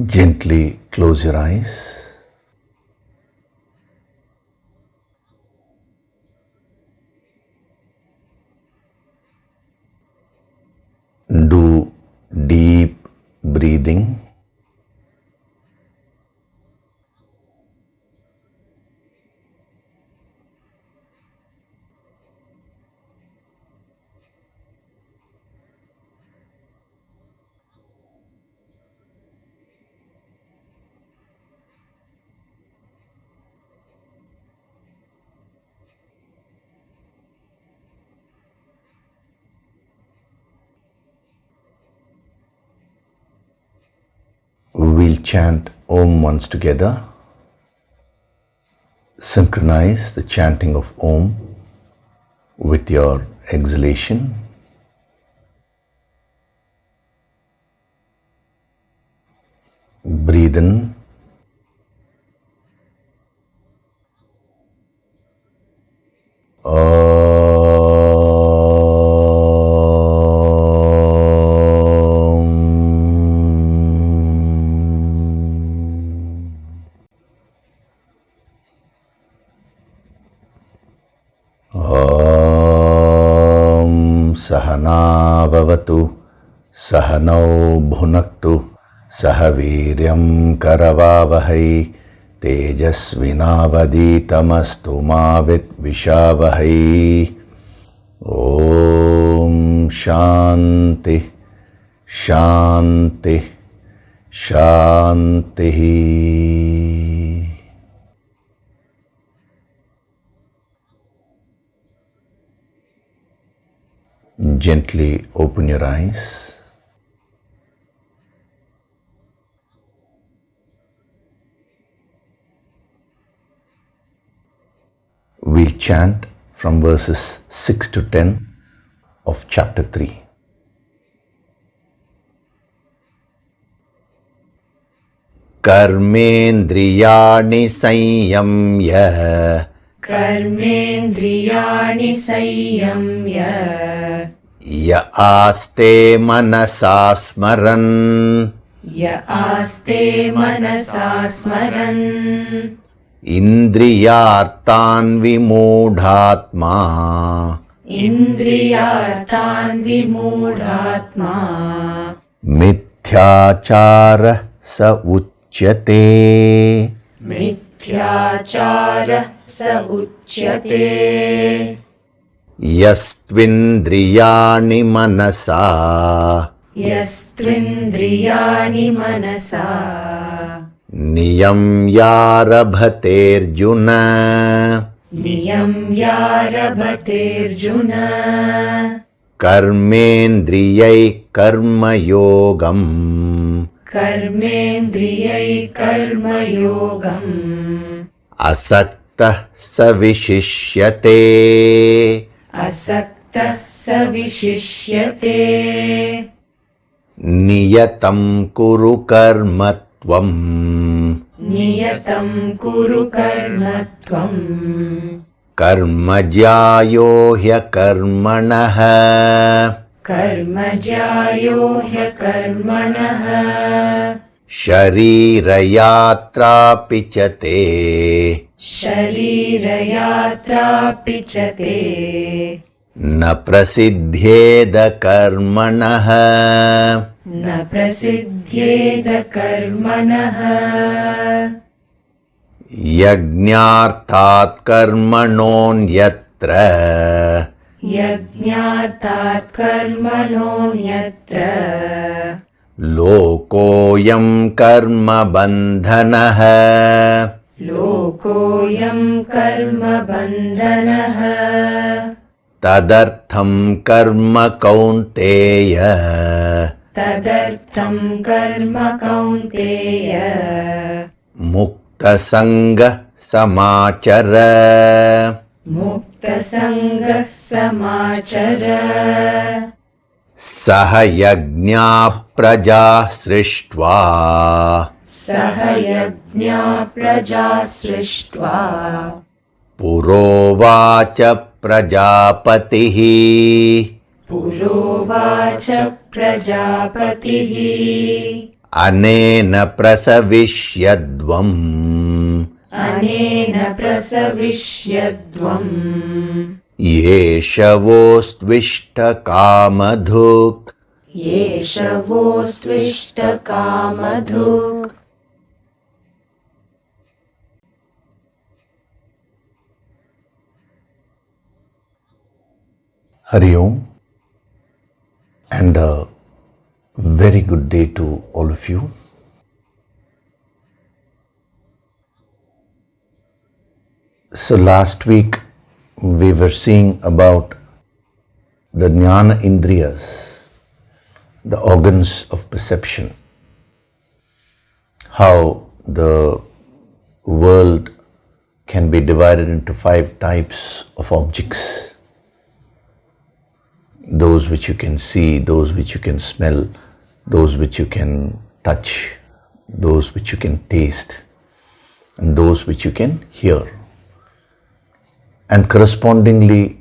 Gently close your eyes. Do deep breathing. We'll chant Om once together. Synchronize the chanting of Om with your exhalation. Breathe in. Sahana bhavatu, sahanau bhunaktu, sahaviryam karavavahai, tejasvinavaditamastu ma vidvishavahai. Om Shanti, Shanti, Shanti. Gently open your eyes. We'll chant from verses 6 to 10 of chapter 3. Karmendriyani sanyamya, कर्मेन्द्रियाणि संयम्य ya aste manasa smaran, य आस्ते मनसा स्मरन् indriyartan vimudhatma, इन्द्रियार्थान् विमूढात्मा mithyachara sa uchyate. मिथ्याचारः स उच्यते Yastvindriyani manasa, यस्त्विन्द्रियाणि मनसा niyamyarabhaterjuna, नियम्यारभतेऽर्जुन कर्मेन्द्रियै कर्मयोगम्, कर्मेन्द्रियै कर्मयोगम् असक्तः स विशिष्यते. असक्तः स विशिष्यते नियतं कुरु कर्म त्वम्, नियतं कुरु कर्म त्वम् कर्मज्यायो ह्यकर्मणः, कर्मज्यायो ह्यकर्मणः शरीरयात्रापि च ते, शरीरयात्रापि च ते न प्रसिद्ध्येद कर्मणः, न प्रसिद्ध्येद कर्मणः यज्ञार्थात् कर्मणोऽन्यत्र, यज्ञार्थात् कर्मणोऽन्यत्र लोकोऽयं कर्मबन्धनः, लोकोऽयं कर्मबन्धनः तदर्थं कर्म कौन्तेय, तदर्थं कर्म कौन्तेय मुक्तसङ्गः समाचर, मुक्तसङ्गः समाचर सह यज्ञाः प्रजाः सृष्ट्वा, सह यज्ञा प्रजा सृष्ट्वा पुरोवाच प्रजापतिः, पुरोवाच प्रजापतिः Anena prasavishyadvam Anena prasavishyadvam Yeshavostvishta kamadhuk Yeshavostvishta kamadhuk. Hari Om, and a very good day to all of you. So last week we were seeing about the Jnana Indriyas, the organs of perception, how the world can be divided into 5 types of objects. Those which you can see, those which you can smell, those which you can touch, those which you can taste, and those which you can hear. And correspondingly,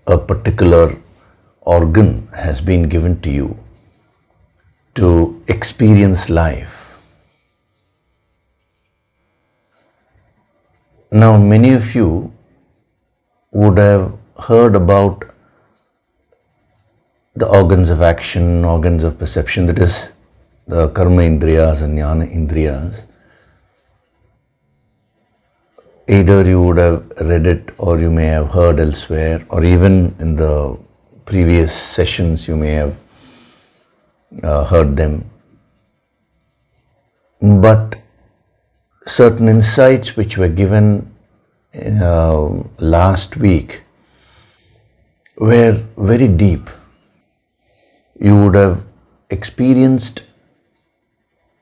a particular organ has been given to you to experience life. Now, many of you would have heard about the organs of action, organs of perception, that is the karma indriyas and jnana indriyas. Either you would have read it or you may have heard elsewhere, or even in the previous sessions you may have heard them. But certain insights which were given last week were very deep. You would have experienced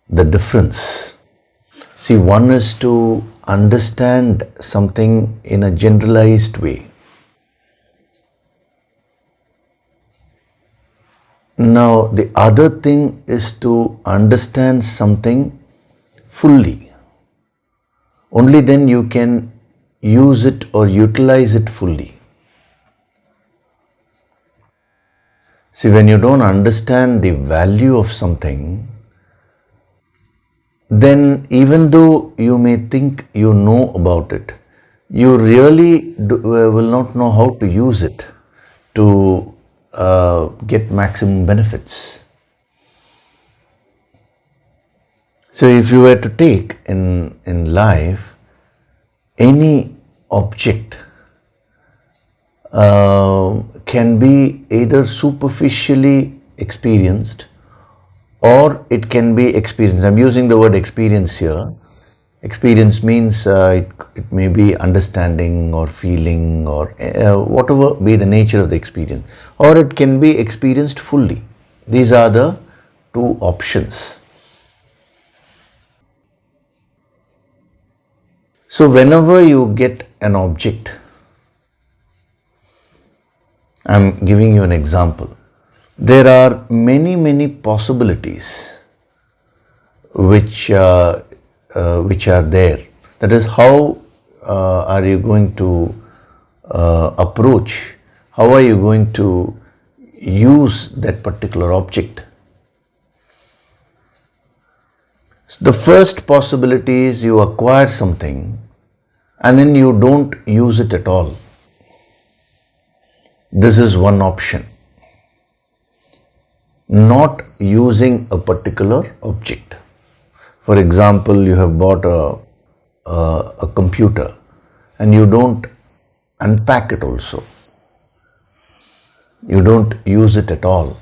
the difference. See, one is to understand something in a generalized way. Now, the other thing is to understand something fully. Only then you can use it or utilize it fully. See, when you don't understand the value of something, then even though you may think you know about it, you really will not know how to use it to get maximum benefits. So if you were to take in life any object, can be either superficially experienced or it can be experienced. I'm using the word experience here. Experience means it may be understanding or feeling or whatever be the nature of the experience, or it can be experienced fully. These are the 2 options. So whenever you get an object, I'm giving you an example. There are many possibilities which are there. That is, how are you going to approach, how are you going to use that particular object? So the first possibility is you acquire something and then you don't use it at all. This is one option. Not using a particular object. For example, you have bought a computer and you don't unpack it also. You don't use it at all.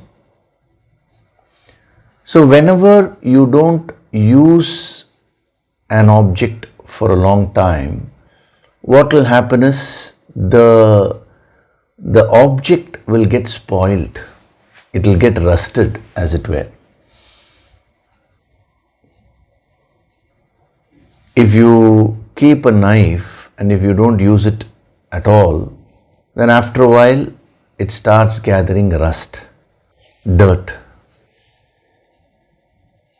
So whenever you don't use an object for a long time, what will happen is the object will get spoiled. It will get rusted, as it were. If you keep a knife and if you don't use it at all, then after a while it starts gathering rust, dirt,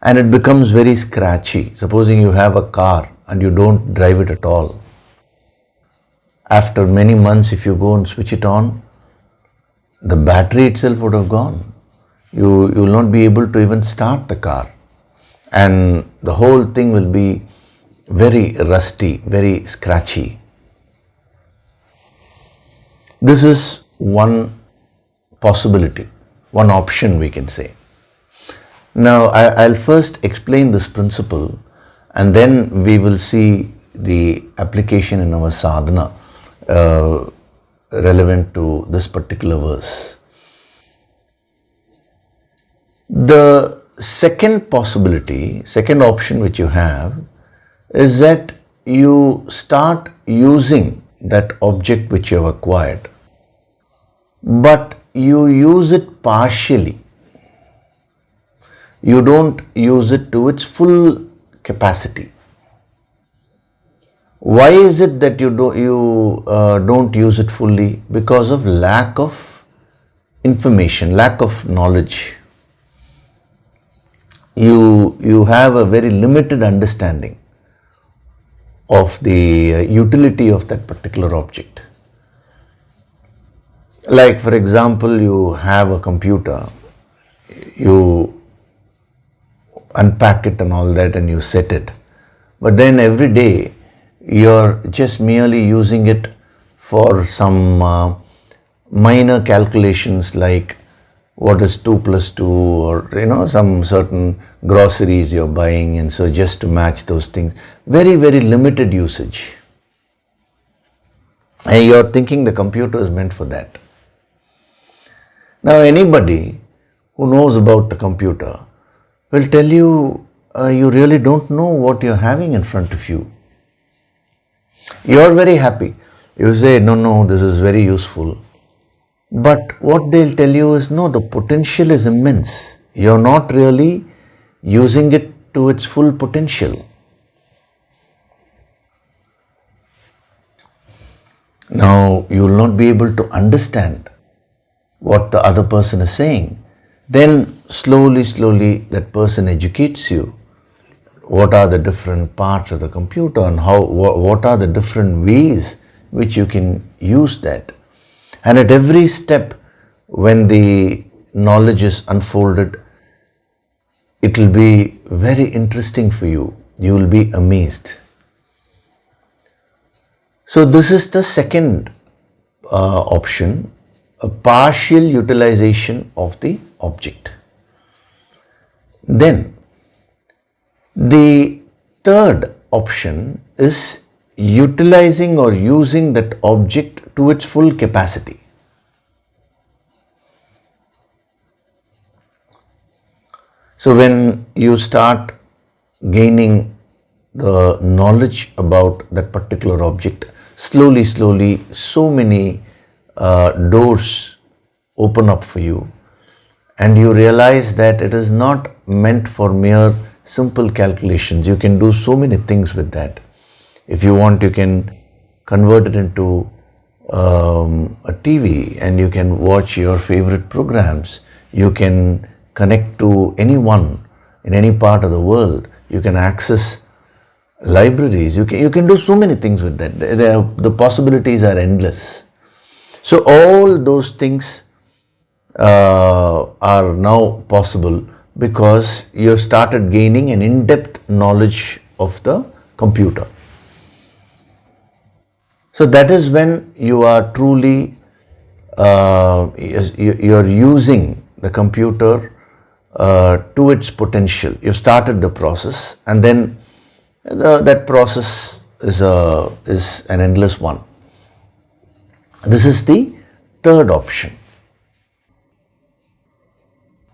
and it becomes very scratchy. Supposing you have a car and you don't drive it at all, after many months if you go and switch it on, the battery itself would have gone. You will not be able to even start the car, and the whole thing will be very rusty, very scratchy. This is one possibility, one option we can say. Now I'll first explain this principle, and then we will see the application in our sadhana relevant to this particular verse. The second possibility, second option which you have is that you start using that object which you have acquired, but you use it partially. You don't use it to its full capacity. Why is it that you don't use it fully? Because of lack of information, lack of knowledge. You have a very limited understanding of the utility of that particular object. Like for example, you have a computer, you unpack it and all that and you set it. But then every day you're just merely using it for some minor calculations like what is 2 plus 2, or some certain groceries you're buying, and so just to match those things. Very, very limited usage. And you're thinking the computer is meant for that. Now anybody who knows about the computer will tell you, you really don't know what you're having in front of you. You're very happy. You say, no, this is very useful. But what they'll tell you is, no, the potential is immense. You're not really using it to its full potential. Now, you will not be able to understand what the other person is saying. Then slowly that person educates you. What are the different parts of the computer and what are the different ways which you can use that. And at every step when the knowledge is unfolded, it will be very interesting for you. You will be amazed. So this is the second option, a partial utilization of the object. Then the third option is utilizing or using that object to its full capacity. So when you start gaining the knowledge about that particular object, slowly so many doors open up for you, and you realize that it is not meant for mere simple calculations. You can do so many things with that. If you want, you can convert it into a TV and you can watch your favorite programs. You can connect to anyone in any part of the world. You can access libraries. You can do so many things with that. The possibilities are endless. So all those things are now possible because you have started gaining an in-depth knowledge of the computer. So that is when you are truly you're using the computer to its potential. You started the process, and then that process is an endless one. This is the third option.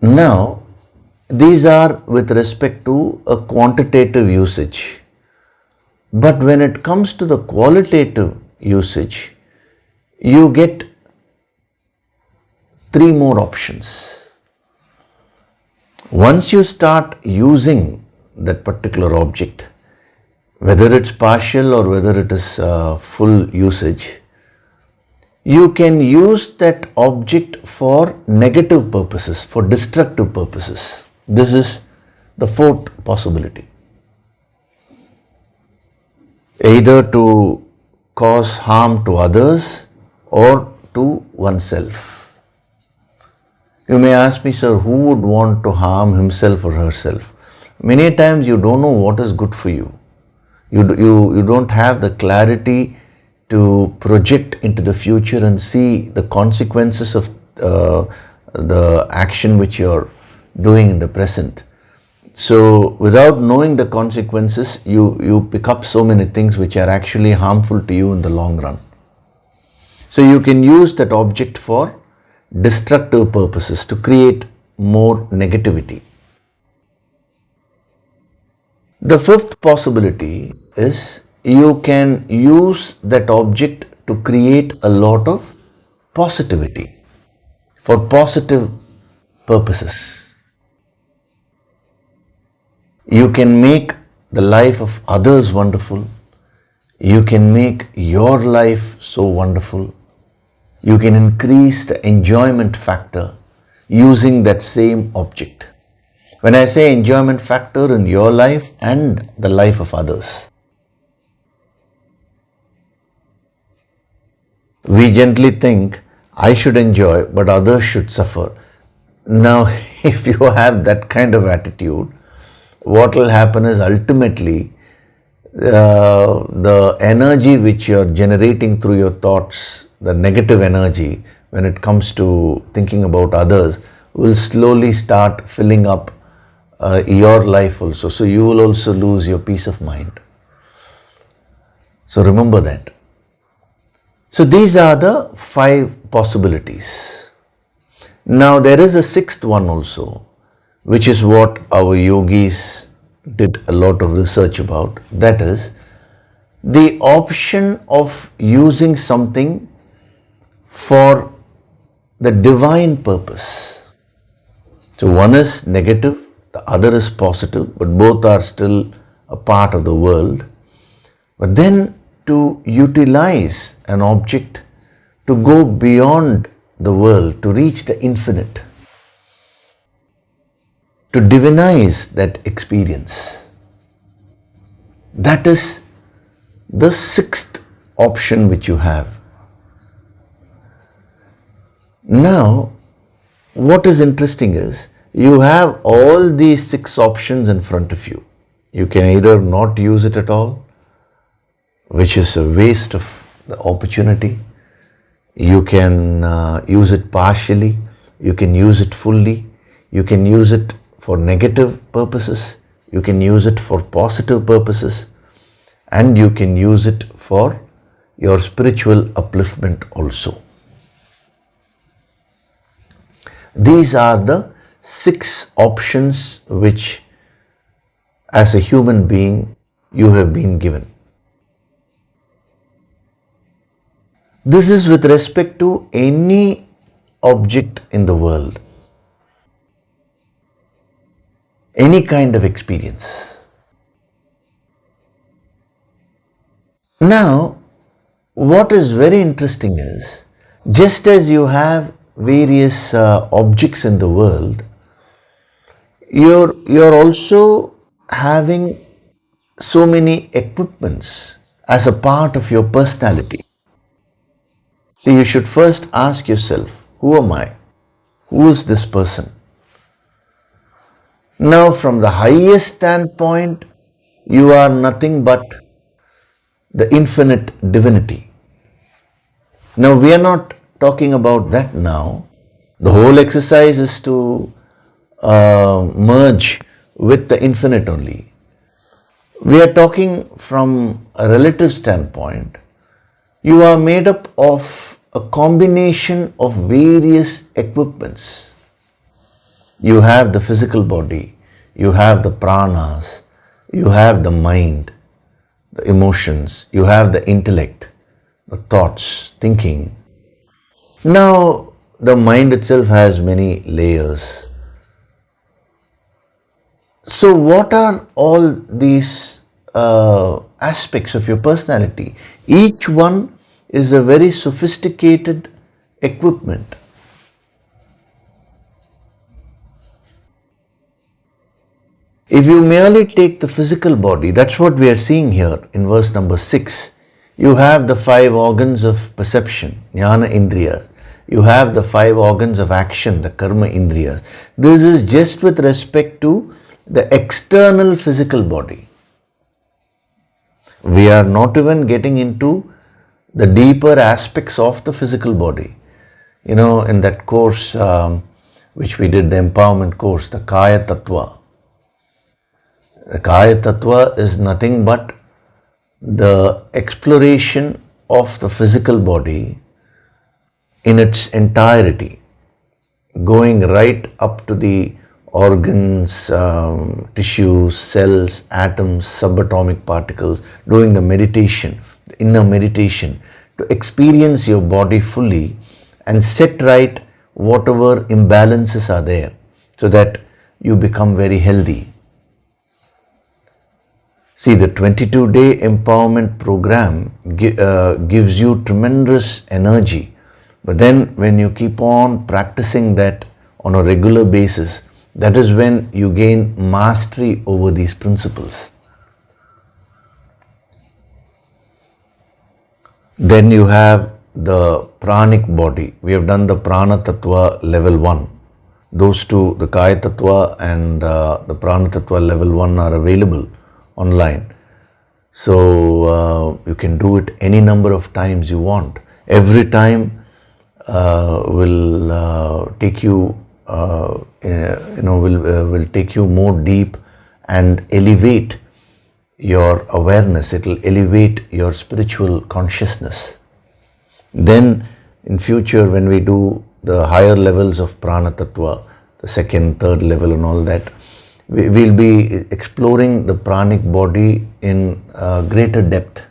Now, these are with respect to a quantitative usage. But when it comes to the qualitative usage, you get 3 more options. Once you start using that particular object, whether it's partial or whether it is full usage, you can use that object for negative purposes, for destructive purposes. This is the fourth possibility. Either to cause harm to others or to oneself. You may ask me, sir, who would want to harm himself or herself? Many times you don't know what is good for you. You don't have the clarity to project into the future and see the consequences of the action which you're doing in the present. So without knowing the consequences, you pick up so many things which are actually harmful to you in the long run. So you can use that object for destructive purposes to create more negativity. The fifth possibility is you can use that object to create a lot of positivity for positive purposes. You can make the life of others wonderful. You can make your life so wonderful. You can increase the enjoyment factor using that same object. When I say enjoyment factor in your life and the life of others, we gently think, I should enjoy, but others should suffer. Now, if you have that kind of attitude, what will happen is ultimately the energy which you are generating through your thoughts, the negative energy, when it comes to thinking about others, will slowly start filling up your life also. So you will also lose your peace of mind. So remember that. So these are the 5 possibilities. Now there is a 6th one also, which is what our yogis did a lot of research about. That is the option of using something for the divine purpose. So one is negative, the other is positive, but both are still a part of the world. But then to utilize an object to go beyond the world, to reach the infinite, to divinize that experience. That is the 6th option which you have. Now, what is interesting is, you have all these 6 options in front of you. You can either not use it at all, which is a waste of the opportunity. You can use it partially. You can use it fully. You can use it for negative purposes. You can use it for positive purposes. And you can use it for your spiritual upliftment also. These are the 6 options which, as a human being, you have been given. This is with respect to any object in the world, any kind of experience. Now, what is very interesting is, just as you have various objects in the world, you're also having so many equipments as a part of your personality. So you should first ask yourself, who am I? Who is this person? Now, from the highest standpoint, you are nothing but the infinite divinity. Now, we are not talking about that now. The whole exercise is to merge with the infinite only. We are talking from a relative standpoint. You are made up of a combination of various equipments. You have the physical body, you have the pranas, you have the mind, the emotions, you have the intellect, the thoughts, thinking. Now, the mind itself has many layers. So what are all these aspects of your personality? Each one is a very sophisticated equipment. If you merely take the physical body, that's what we are seeing here in verse number 6. You have the 5 organs of perception, jnana indriya. You have the 5 organs of action, the karma indriyas. This is just with respect to the external physical body. We are not even getting into the deeper aspects of the physical body. You know, in that course which we did, the empowerment course, the Kaya Tattva. The Kaya Tattva is nothing but the exploration of the physical body in its entirety, going right up to the organs, tissues, cells, atoms, subatomic particles, doing the meditation, the inner meditation, to experience your body fully and set right whatever imbalances are there so that you become very healthy. See, the 22-day empowerment program gives you tremendous energy. But then when you keep on practicing that on a regular basis, that is when you gain mastery over these principles. Then you have the pranic body. We have done the prana tattva level 1. Those two, the kaya tattva and the prana tattva level 1 are available online. So you can do it any number of times you want. Every time will take you will take you more deep and elevate your awareness. It will elevate your spiritual consciousness. Then in future, when we do the higher levels of prana tattva, the second, third level and all that, we will be exploring the pranic body in greater depth.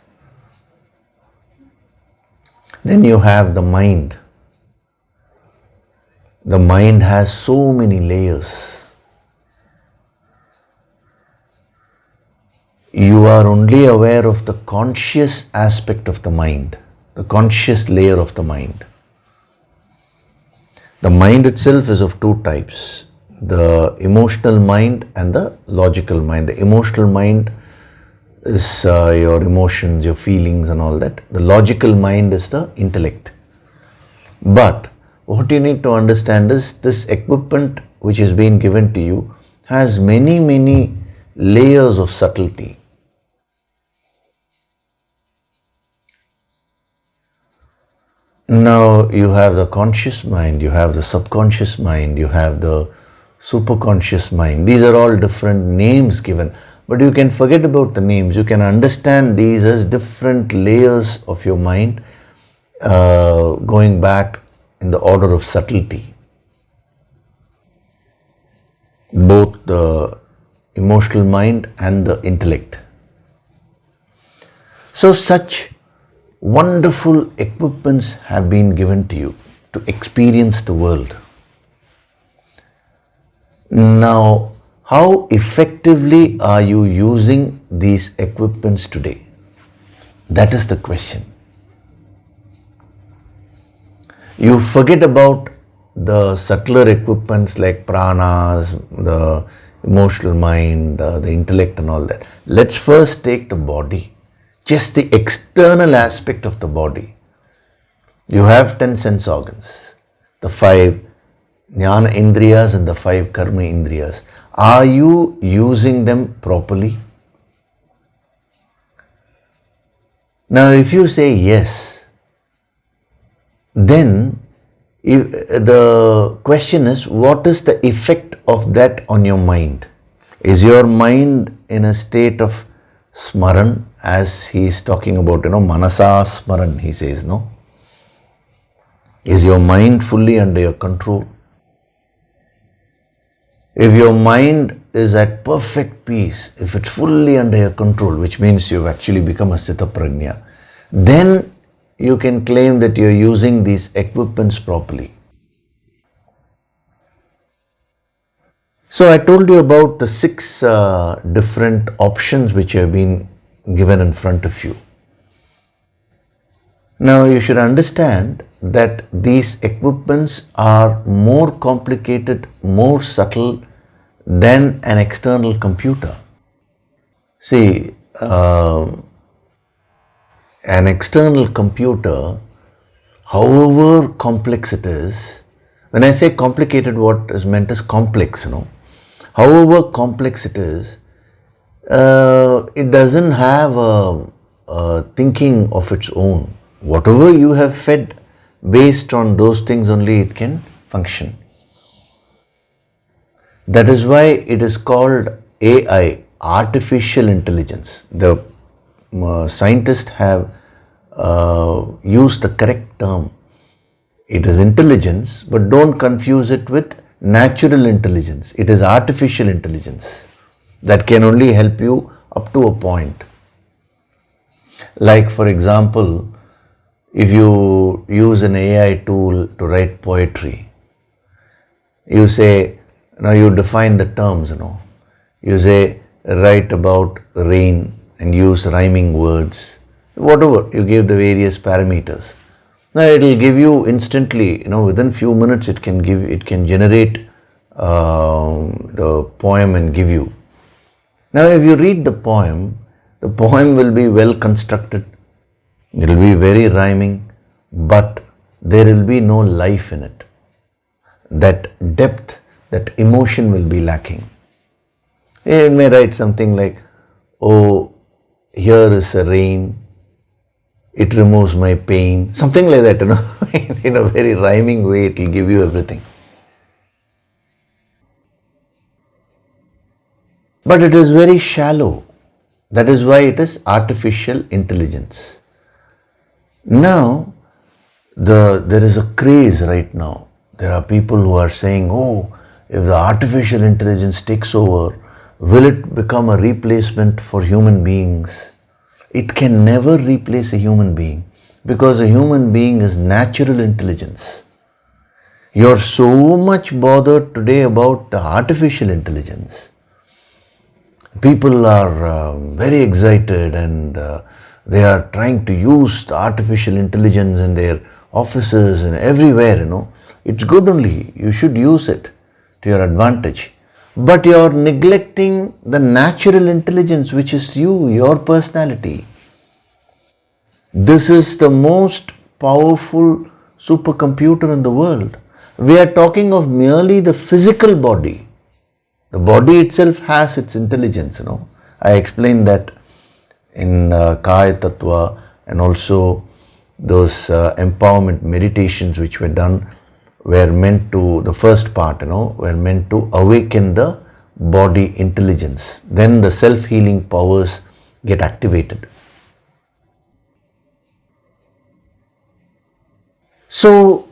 Then you have the mind. The mind has so many layers. You are only aware of the conscious aspect of the mind, the conscious layer of the mind. The mind itself is of 2 types, the emotional mind and the logical mind. The emotional mind is your emotions, your feelings and all that. The logical mind is the intellect. But what you need to understand is this equipment which is being given to you has many layers of subtlety. Now you have the conscious mind, you have the subconscious mind, you have the superconscious mind. These are all different names given, but you can forget about the names. You can understand these as different layers of your mind going back in the order of subtlety. Both the emotional mind and the intellect. So such wonderful equipments have been given to you to experience the world. Now, how effectively are you using these equipments today? That is the question. You forget about the subtler equipments like pranas, the emotional mind, the intellect and all that. Let's first take the body, just the external aspect of the body. You have 10 sense organs, the 5 jnana indriyas and the 5 karma indriyas. Are you using them properly? Now, if you say yes, then the question is, what is the effect of that on your mind? Is your mind in a state of smaran, as he is talking about, manasa smaran, he says, no? Is your mind fully under your control? If your mind is at perfect peace, if it's fully under your control, which means you've actually become a sthita prajna, then you can claim that you're using these equipments properly. So I told you about the 6 different options which have been given in front of you. Now you should understand that these equipments are more complicated, more subtle than an external computer. See, an external computer however complex it is, when I say complicated, what is meant is complex, however complex it is, it doesn't have a thinking of its own. Whatever you have fed, based on those things only it can function. That is why it is called AI, artificial intelligence. The scientists have used the correct term. It is intelligence, but don't confuse it with natural intelligence. It is artificial intelligence that can only help you up to a point. Like, for example, if you use an AI tool to write poetry, you say, you define the terms, you say, write about rain and use rhyming words, whatever, you give the various parameters. Now it will give you instantly, within few minutes it can generate the poem and give you. Now if you read the poem will be well constructed, it will be very rhyming, but there will be no life in it. That depth, that emotion will be lacking. It may write something like, oh, here is a rain, it removes my pain, something like that, in a very rhyming way it will give you everything. But it is very shallow. That is why it is artificial intelligence. Now, there is a craze right now. There are people who are saying, oh, if the artificial intelligence takes over, will it become a replacement for human beings? It can never replace a human being, because a human being is natural intelligence. You are so much bothered today about the artificial intelligence. People are very excited and they are trying to use the artificial intelligence in their offices and everywhere, It's good only. You should use it to your advantage. But you are neglecting the natural intelligence, which is you, your personality. This is the most powerful supercomputer in the world. We are talking of merely the physical body. The body itself has its intelligence, I explained that in Kaya Tattva, and also those empowerment meditations which were done were meant to, the first part, were meant to awaken the body intelligence. Then the self-healing powers get activated. So,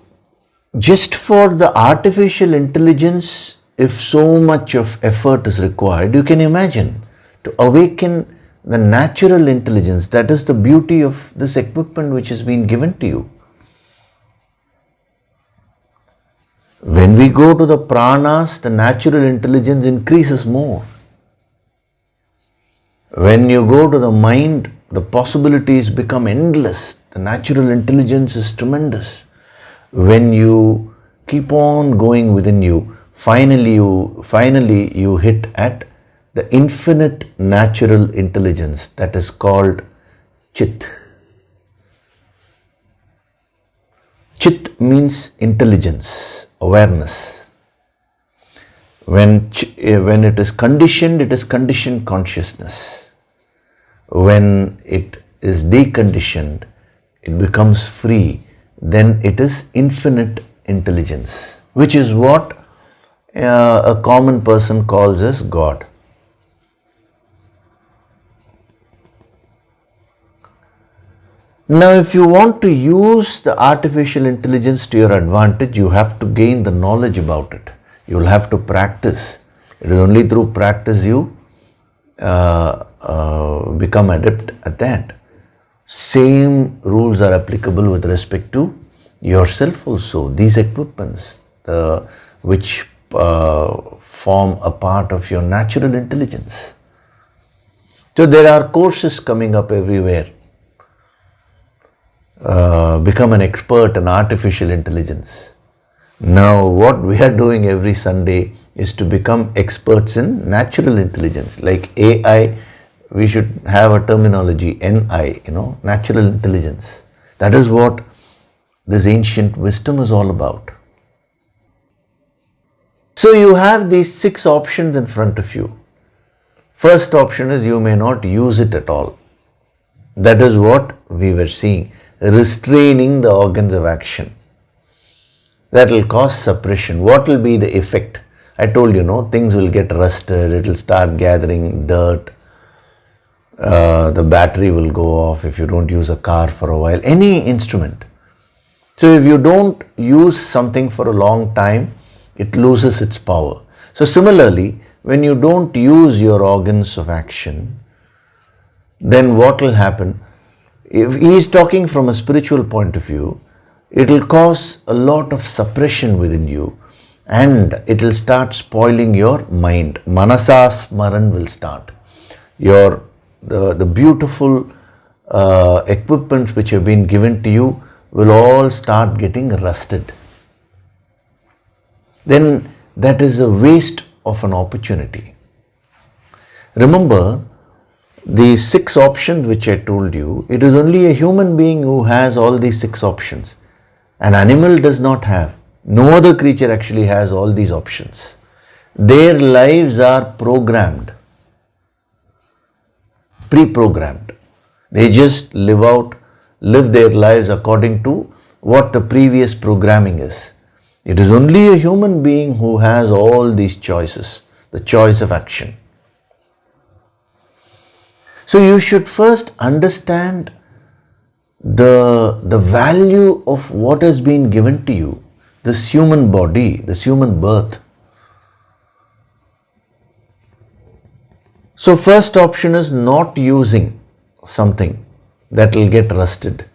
just for the artificial intelligence, if so much of effort is required, you can imagine to awaken the natural intelligence. That is the beauty of this equipment which has been given to you. When we go to the pranas, the natural intelligence increases more. When you go to the mind, the possibilities become endless. The natural intelligence is tremendous. When you keep on going within you, finally you hit at the infinite natural intelligence that is called Chit. Chit means intelligence, awareness. When it is conditioned consciousness. When it is deconditioned, it becomes free. Then it is infinite intelligence, which is what a common person calls as God. Now, if you want to use the artificial intelligence to your advantage, you have to gain the knowledge about it. You will have to practice. It is only through practice you become adept at that. Same rules are applicable with respect to yourself also. These equipments, which form a part of your natural intelligence. So there are courses coming up everywhere. Become an expert in artificial intelligence. Now what we are doing every Sunday is to become experts in natural intelligence. Like AI, we should have a terminology, NI, natural intelligence. That is what this ancient wisdom is all about. So you have these 6 options in front of you. First option is you may not use it at all. That is what we were seeing, restraining the organs of action. That will cause suppression. What will be the effect? I told you, things will get rusted, it will start gathering dirt, the battery will go off if you don't use a car for a while, any instrument. So if you don't use something for a long time, it loses its power. So similarly, when you don't use your organs of action, then what will happen? If he is talking from a spiritual point of view, it will cause a lot of suppression within you and it will start spoiling your mind. Manasa Smaran will start. The beautiful equipments which have been given to you will all start getting rusted. Then that is a waste of an opportunity. Remember, the 6 options which I told you, it is only a human being who has all these 6 options. An animal does not have. No other creature actually has all these options. Their lives are programmed, pre-programmed. They just live their lives according to what the previous programming is. It is only a human being who has all these choices, the choice of action. So you should first understand the value of what has been given to you, this human body, this human birth. So first option is not using something that will get rusted.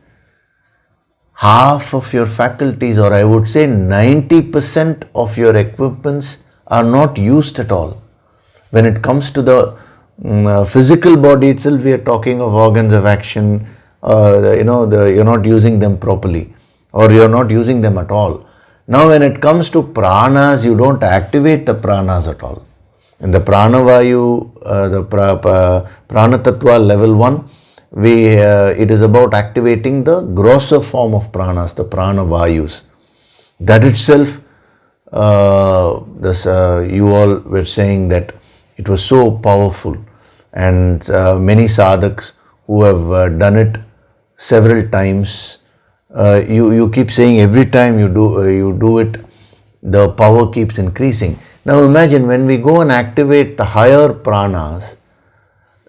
Half of your faculties, or I would say 90% of your equipments are not used at all. When it comes to the physical body itself, we are talking of organs of action, you're not using them properly or you're not using them at all. Now when it comes to pranas, you don't activate the pranas at all. In the pranavayu, the prana tattva level 1, it is about activating the grosser form of pranas, the pranavayus. That itself, you all were saying that it was so powerful, and many sadhaks who have done it several times, you keep saying every time you do it, the power keeps increasing. Now imagine when we go and activate the higher pranas,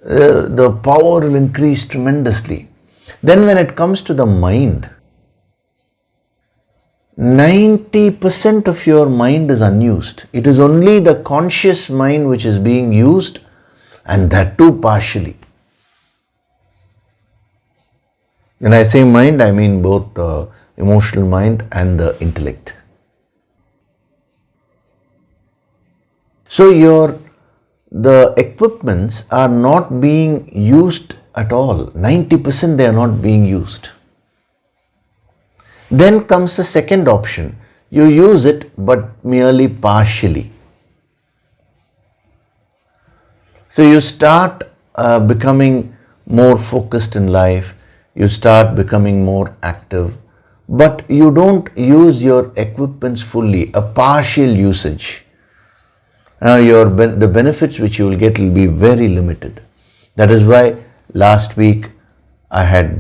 the power will increase tremendously. Then when it comes to the mind, 90% of your mind is unused. It is only the conscious mind which is being used, and that too partially. When I say mind, I mean both the emotional mind and the intellect. So the equipments are not being used at all. 90% they are not being used. Then comes the second option. You use it but merely partially. So you start becoming more focused in life. You start becoming more active. But you don't use your equipments fully, a partial usage. Now the benefits which you will get will be very limited. That is why last week I had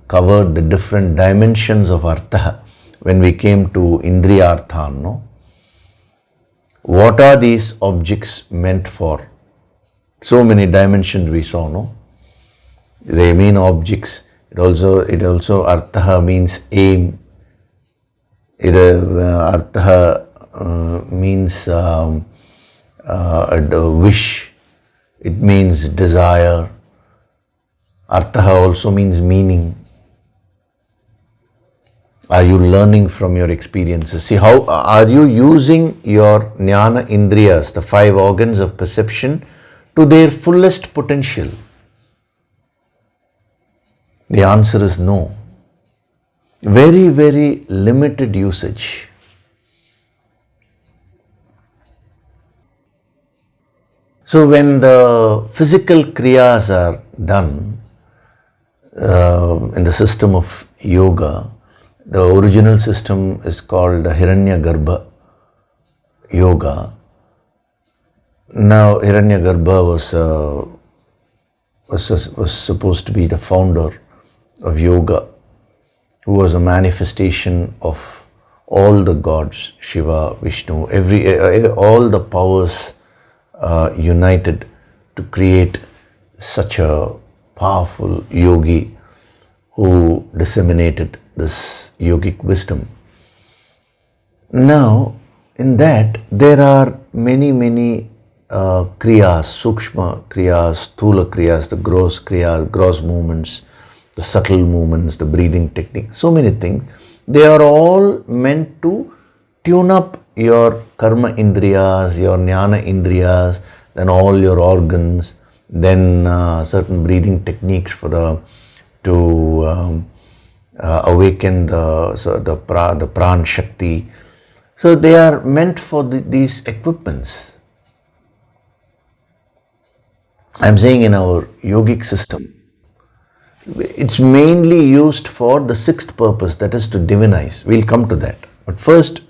covered the different dimensions of artha when we came to indriyarthan. No? What are these objects meant for? So many dimensions we saw. No? They mean objects. It also artha means aim. Artha means a wish. It means desire. Artha also means meaning. Are you learning from your experiences? See, how are you using your jnana indriyas, the 5 organs of perception, to their fullest potential? The answer is no. Very, very limited usage. So when the physical kriyas are done in the system of yoga, The original system is called Hiranyagarbha Yoga. Now, Hiranyagarbha was supposed to be the founder of yoga, who was a manifestation of all the gods, Shiva, Vishnu, all the powers united to create such a powerful yogi who disseminated this yogic wisdom. Now, in that, there are many kriyas, sukshma kriyas, sthula kriyas, the gross kriyas, gross movements, the subtle movements, the breathing technique, so many things. They are all meant to tune up your karma indriyas, your jnana indriyas, then all your organs, then certain breathing techniques to awaken the pran shakti. So they are meant for these equipments. I am saying in our yogic system, it's mainly used for the sixth purpose, that is to divinize. We'll come to that. But first,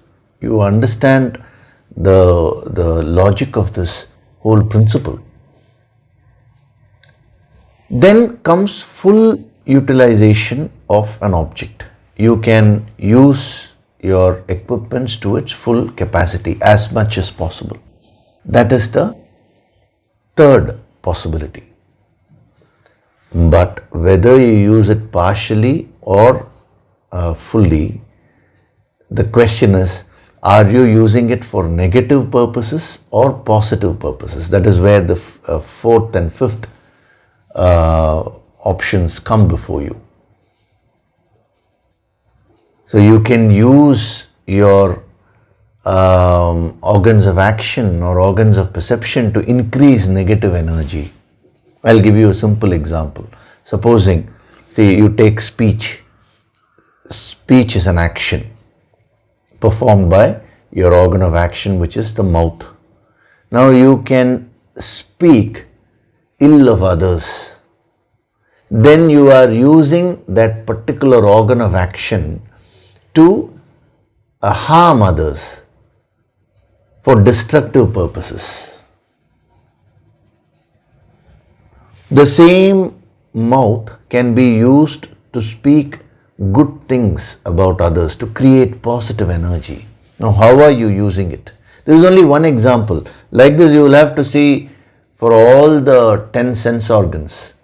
you understand the logic of this whole principle. Then comes full utilization of an object. You can use your equipments to its full capacity as much as possible. That is the third possibility. But whether you use it partially or fully, the question is, are you using it for negative purposes or positive purposes? That is where the fourth and fifth options come before you. So you can use your organs of action or organs of perception to increase negative energy. I'll give you a simple example. Supposing, see, you take speech. Speech is an action performed by your organ of action, which is the mouth. Now you can speak ill of others. Then you are using that particular organ of action to harm others for destructive purposes. The same mouth can be used to speak good things about others, to create positive energy. Now, how are you using it? This is only one example. Like this, you will have to see for all the 10 sense organs.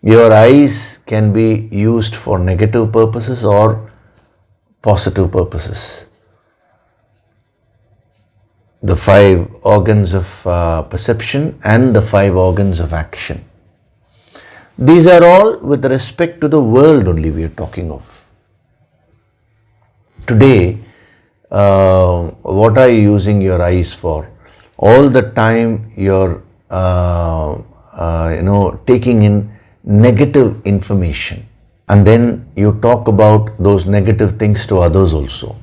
Your eyes can be used for negative purposes or positive purposes. The 5 organs of perception and the 5 organs of action. These are all with respect to the world only we are talking of. Today, what are you using your eyes for? All the time you're taking in negative information, and then you talk about those negative things to others also.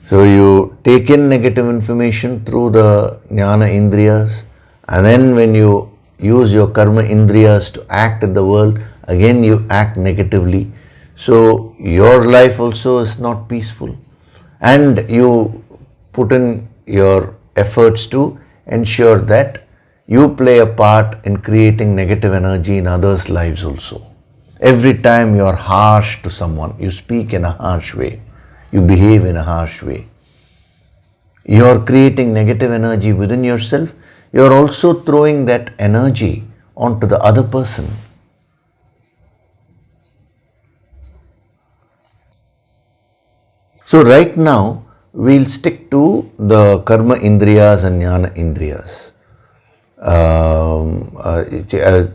So you take in negative information through the jnana indriyas, and then when you use your karma indriyas to act in the world, again you act negatively. So your life also is not peaceful, and you put in your efforts to ensure that you play a part in creating negative energy in others' lives also. Every time you are harsh to someone, you speak in a harsh way, you behave in a harsh way, you are creating negative energy within yourself. You are also throwing that energy onto the other person. So right now, we'll stick to the karma indriyas and jnana indriyas.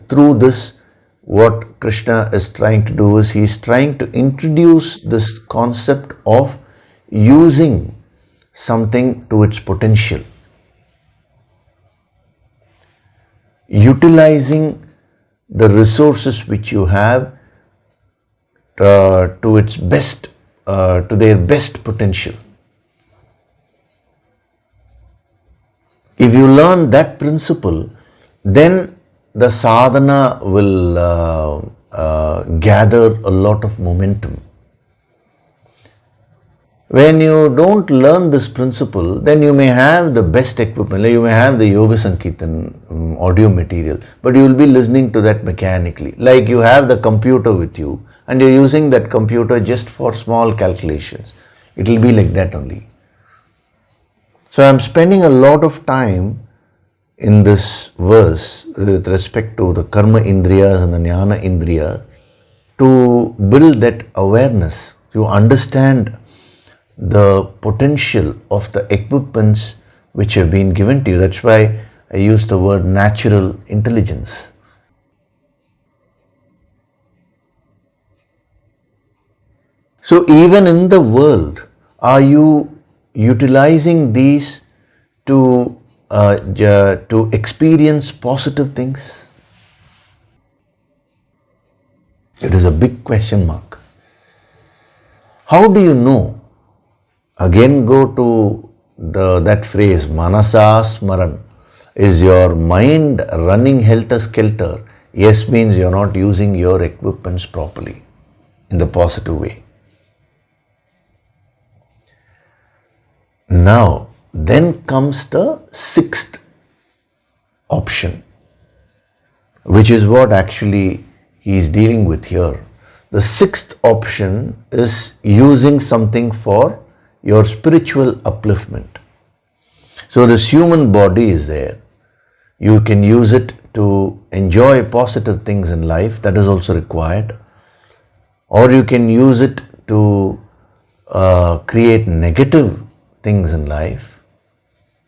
Through this, what Krishna is trying to do is, he is trying to introduce this concept of using something to its potential. Utilizing the resources which you have to its best, to their best potential. If you learn that principle, then the sadhana will gather a lot of momentum. When you don't learn this principle, then you may have the best equipment, like you may have the Yoga Sankirtan audio material, but you will be listening to that mechanically. Like you have the computer with you and you're using that computer just for small calculations. It will be like that only. So I'm spending a lot of time in this verse with respect to the karma indriyas and the jnana indriya to build that awareness, to understand the potential of the equipments which have been given to you. That's why I use the word natural intelligence. So even in the world, are you utilizing these to experience positive things? It is a big question mark. How do you know? Again, go to that phrase, manasa smaran. Is your mind running helter-skelter? Yes means you're not using your equipments properly in the positive way. Now, then comes the sixth option, which is what actually he is dealing with here. The sixth option is using something for your spiritual upliftment. So this human body is there. You can use it to enjoy positive things in life, that is also required. Or you can use it to create negative things in life,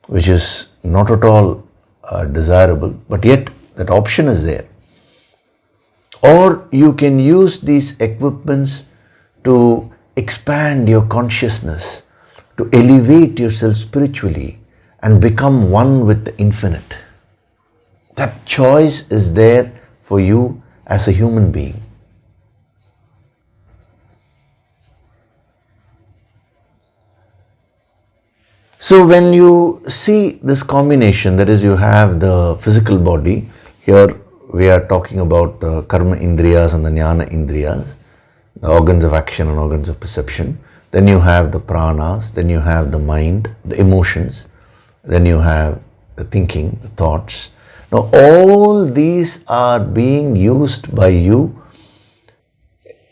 which is not at all desirable, but yet that option is there. Or you can use these equipments to expand your consciousness, to elevate yourself spiritually and become one with the infinite. That choice is there for you as a human being. So when you see this combination, that is, you have the physical body, here we are talking about the karma indriyas and the jnana indriyas, the organs of action and organs of perception. Then you have the pranas, then you have the mind, the emotions, then you have the thinking, the thoughts. Now all these are being used by you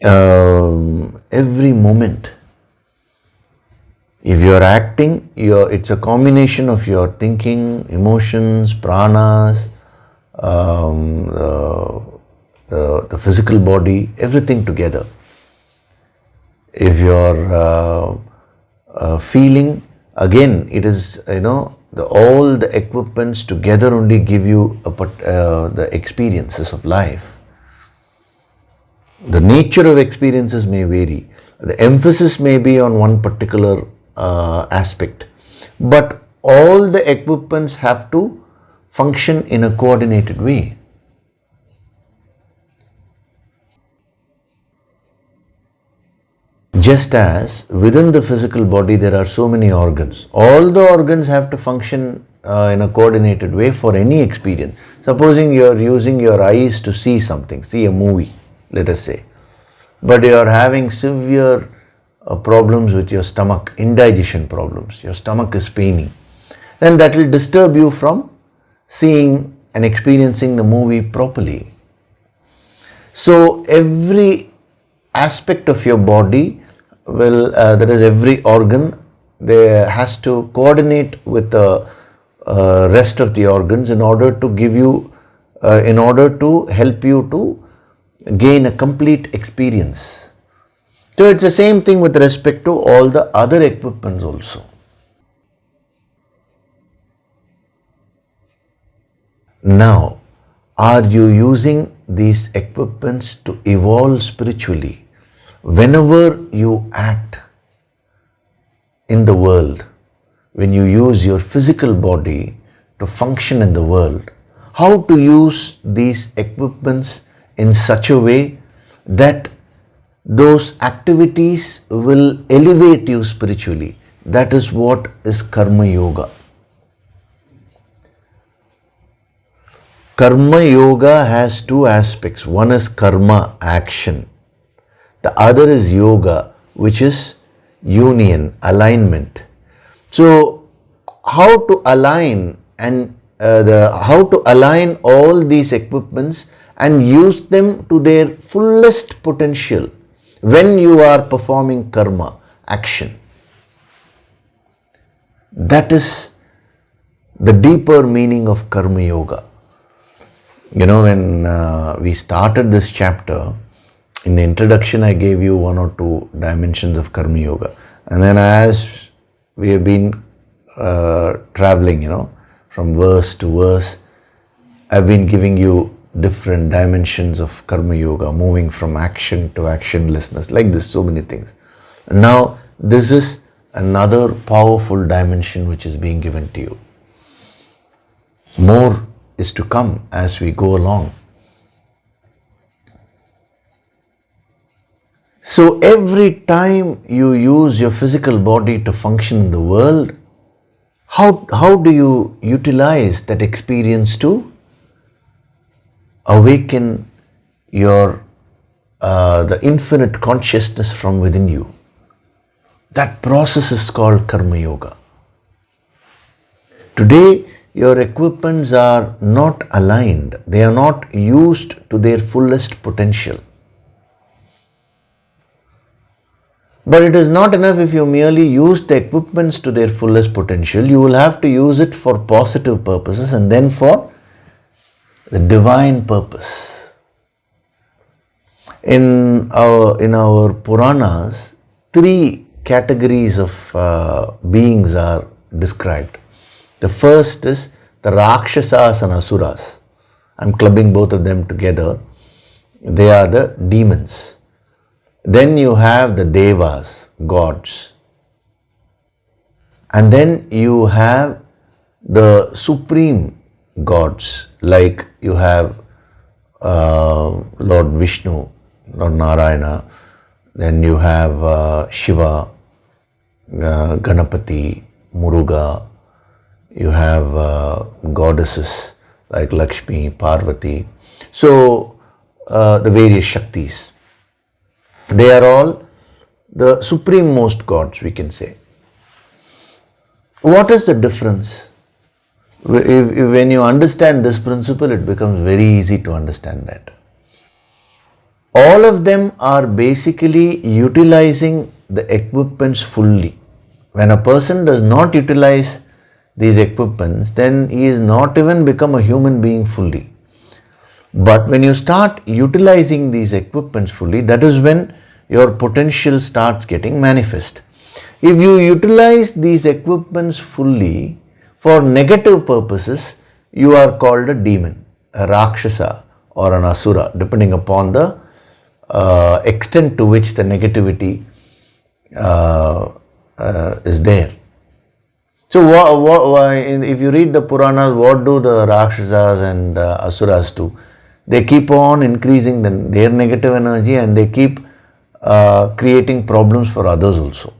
every moment. If you are acting, it's a combination of your thinking, emotions, pranas, the physical body, everything together. If you're feeling, again, it is, all the equipments together only give you the experiences of life. The nature of experiences may vary. The emphasis may be on one particular aspect, but all the equipments have to function in a coordinated way. Just as within the physical body there are so many organs, all the organs have to function in a coordinated way for any experience. Supposing you are using your eyes to see something, see a movie, let us say, but you are having severe problems with your stomach, indigestion problems, your stomach is paining, then that will disturb you from seeing and experiencing the movie properly. So every aspect of your body will, that is every organ, there has to coordinate with the rest of the organs in order to give you, in order to help you to gain a complete experience. So it's the same thing with respect to all the other equipments also. Now, are you using these equipments to evolve spiritually? Whenever you act in the world, when you use your physical body to function in the world, how to use these equipments in such a way that those activities will elevate you spiritually. That is what is karma yoga. Karma yoga has two aspects. One is karma, action. The other is yoga, which is union, alignment. So how to align and how to align all these equipments and use them to their fullest potential when you are performing karma, action. That is the deeper meaning of karma yoga. You know, when we started this chapter, in the introduction I gave you one or two dimensions of karma yoga, and then as we have been traveling, from verse to verse, I've been giving you different dimensions of karma yoga, moving from action to actionlessness, like this, so many things. And now this is another powerful dimension which is being given to you. More is to come as we go along. So every time you use your physical body to function in the world, how do you utilize that experience to awaken your the infinite consciousness from within you? That process is called karma yoga. Today, your equipments are not aligned. They are not used to their fullest potential. But it is not enough if you merely use the equipments to their fullest potential. You will have to use it for positive purposes and then for the divine purpose. In our Puranas, 3 categories of beings are described. The first is the Rakshasas and Asuras. I'm clubbing both of them together. They are the demons. Then you have the Devas, gods. And then you have the supreme gods, like you have Lord Vishnu, Lord Narayana. Then you have Shiva, Ganapati, Muruga. You have goddesses like Lakshmi, Parvati. So the various Shaktis. They are all the supreme most gods, we can say. What is the difference? When you understand this principle, it becomes very easy to understand that. All of them are basically utilizing the equipments fully. When a person does not utilize these equipments, then he is not even become a human being fully. But when you start utilizing these equipments fully, that is when your potential starts getting manifest. If you utilize these equipments fully for negative purposes, you are called a demon, a Rakshasa or an Asura, depending upon the extent to which the negativity is there. So if you read the Puranas, what do the Rakshasas and Asuras do? They keep on increasing their negative energy, and they keep creating problems for others also.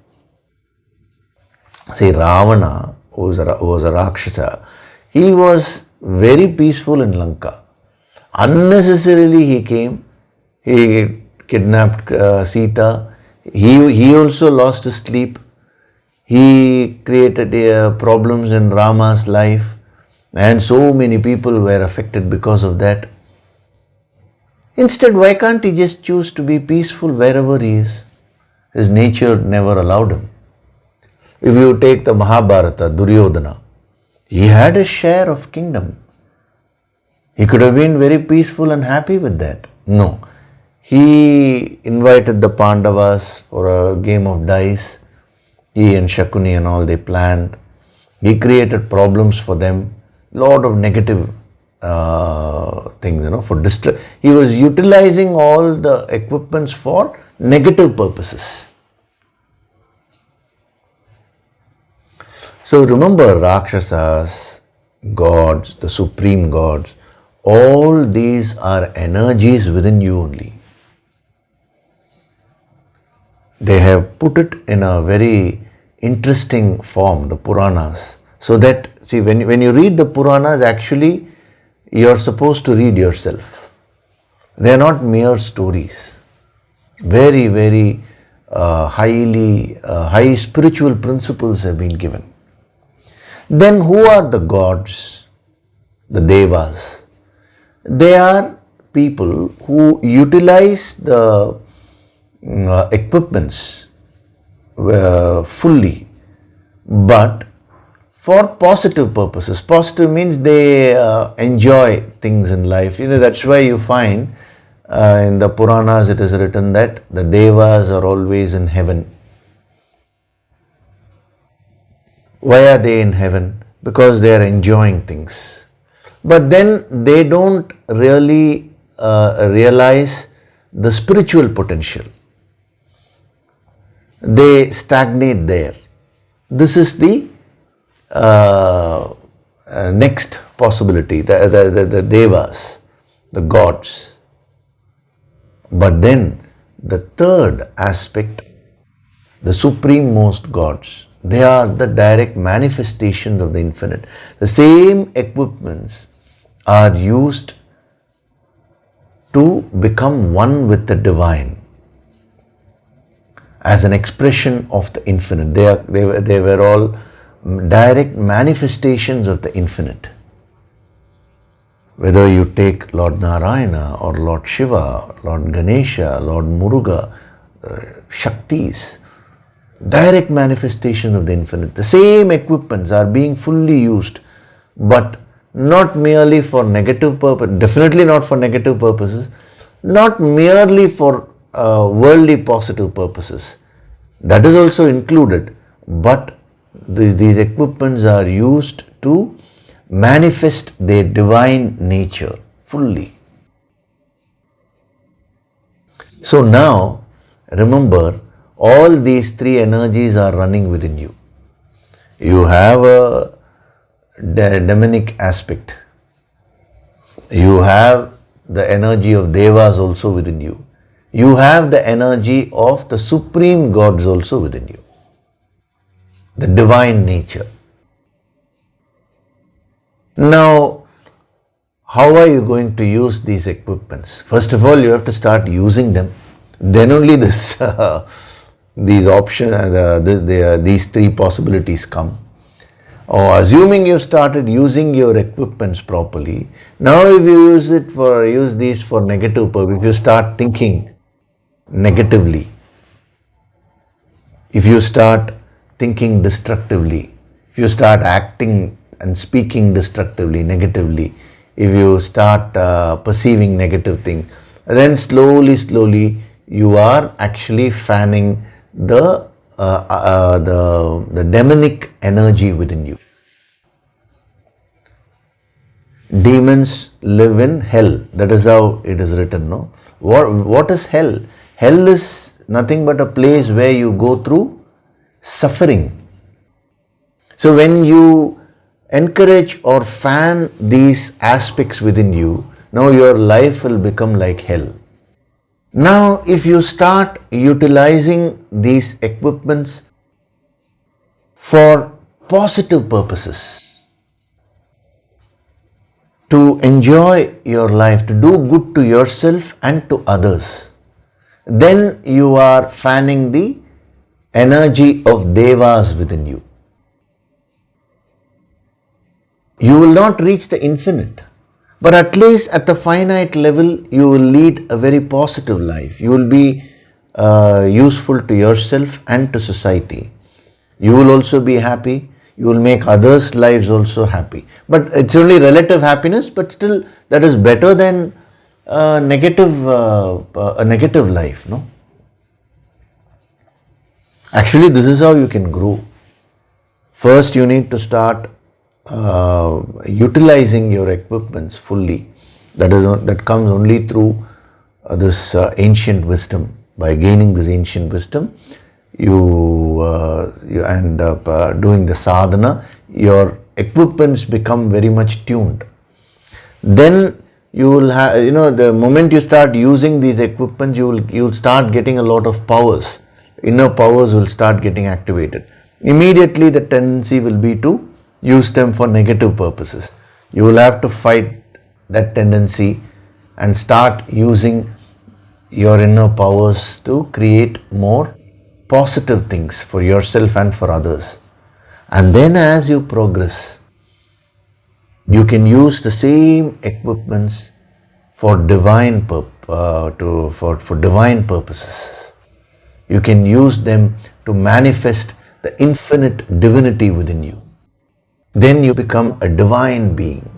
See, Ravana, who was a Rakshasa, he was very peaceful in Lanka. Unnecessarily he came, he kidnapped Sita, he also lost his sleep, he created problems in Rama's life, and so many people were affected because of that. Instead, why can't he just choose to be peaceful wherever he is? His nature never allowed him. If you take the Mahabharata, Duryodhana, he had a share of kingdom. He could have been very peaceful and happy with that. No. He invited the Pandavas for a game of dice. He and Shakuni and all, they planned. He created problems for them. Lot of negative things, for he was utilizing all the equipments for negative purposes. So remember, Rakshasas, gods, the supreme gods, all these are energies within you only. They have put it in a very interesting form, the Puranas, so that, see, when you read the Puranas, actually you are supposed to read yourself. They are not mere stories. Very, very high spiritual principles have been given. Then who are the gods, the devas? They are people who utilize the equipments fully, but for positive purposes. Positive means they enjoy things in life. That's why you find in the Puranas it is written that the devas are always in heaven. Why are they in heaven? Because they are enjoying things. But then they don't really realize the spiritual potential. They stagnate there. This is the next possibility, the devas, the gods. But then the third aspect, the supreme most gods, they are the direct manifestations of the infinite. The same equipments are used to become one with the divine as an expression of the infinite. They were all direct manifestations of the infinite. Whether you take Lord Narayana or Lord Shiva, Lord Ganesha, Lord Muruga, Shaktis, direct manifestations of the infinite. The same equipments are being fully used, but not merely for negative purpose, definitely not for negative purposes, not merely for worldly positive purposes. That is also included, but these equipments are used to manifest their divine nature fully. So now, remember, all these three energies are running within you. You have a demonic aspect. You have the energy of devas also within you. You have the energy of the supreme gods also within you. The divine nature. Now, how are you going to use these equipments? First of all, you have to start using them. Then only these options, these three possibilities come. Or assuming you started using your equipments properly, now if you use these for negative purpose, if you start thinking negatively, if you start thinking destructively, if you start acting and speaking destructively, negatively, if you start perceiving negative things, then slowly you are actually fanning the demonic energy within you. Demons live in hell. That is how it is written, no? What is hell? Hell is nothing but a place where you go through suffering. So when you encourage or fan these aspects within you, now your life will become like hell. Now, if you start utilizing these equipments for positive purposes, to enjoy your life, to do good to yourself and to others, then you are fanning the energy of devas within you. You will not reach the infinite, but at least at the finite level, you will lead a very positive life. You will be useful to yourself and to society. You will also be happy. You will make others' lives also happy. But it's only relative happiness, but still that is better than a negative life, no? Actually, this is how you can grow. First, you need to start utilizing your equipments fully. That comes only through this ancient wisdom. By gaining this ancient wisdom, you end up doing the sadhana, your equipments become very much tuned. Then you will have, the moment you start using these equipments, you will start getting a lot of powers. Inner powers will start getting activated. Immediately the tendency will be to use them for negative purposes. You will have to fight that tendency and start using your inner powers to create more positive things for yourself and for others. And then as you progress, you can use the same equipments for divine for divine purposes. You can use them to manifest the infinite divinity within you. Then you become a divine being,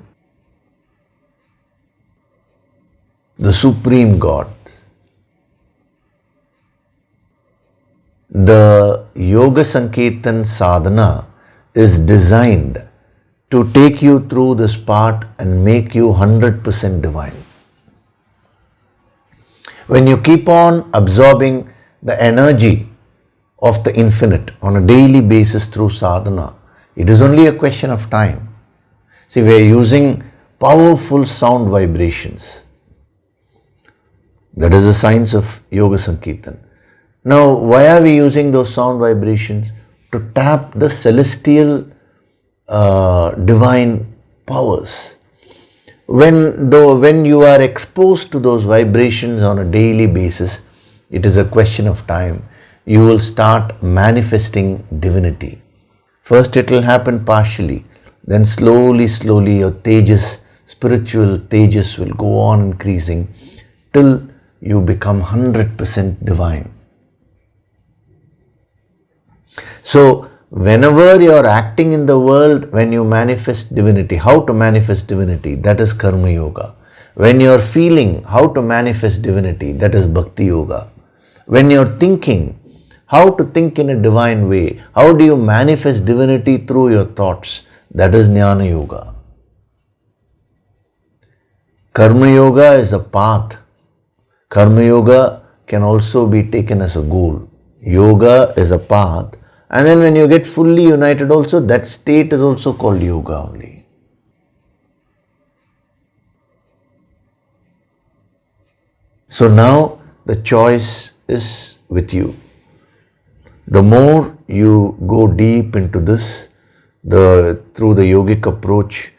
the supreme God. The Yoga Sankirtan sadhana is designed to take you through this part and make you 100% divine. When you keep on absorbing the energy of the infinite on a daily basis through sadhana, it is only a question of time. See, we are using powerful sound vibrations. That is the science of Yoga Sankirtan. Now, why are we using those sound vibrations? To tap the celestial divine powers. When you are exposed to those vibrations on a daily basis, it is a question of time. You will start manifesting divinity. First it will happen partially, then slowly your tejas, spiritual tejas will go on increasing till you become 100% divine. So, whenever you are acting in the world, when you manifest divinity, how to manifest divinity, that is Karma Yoga. When you are feeling, how to manifest divinity, that is Bhakti Yoga. When you are thinking, how to think in a divine way, how do you manifest divinity through your thoughts, that is Jnana Yoga. Karma Yoga is a path. Karma Yoga can also be taken as a goal. Yoga is a path. And then when you get fully united also, that state is also called yoga only. So now the choice is with you. The more you go deep into this, through the yogic approach,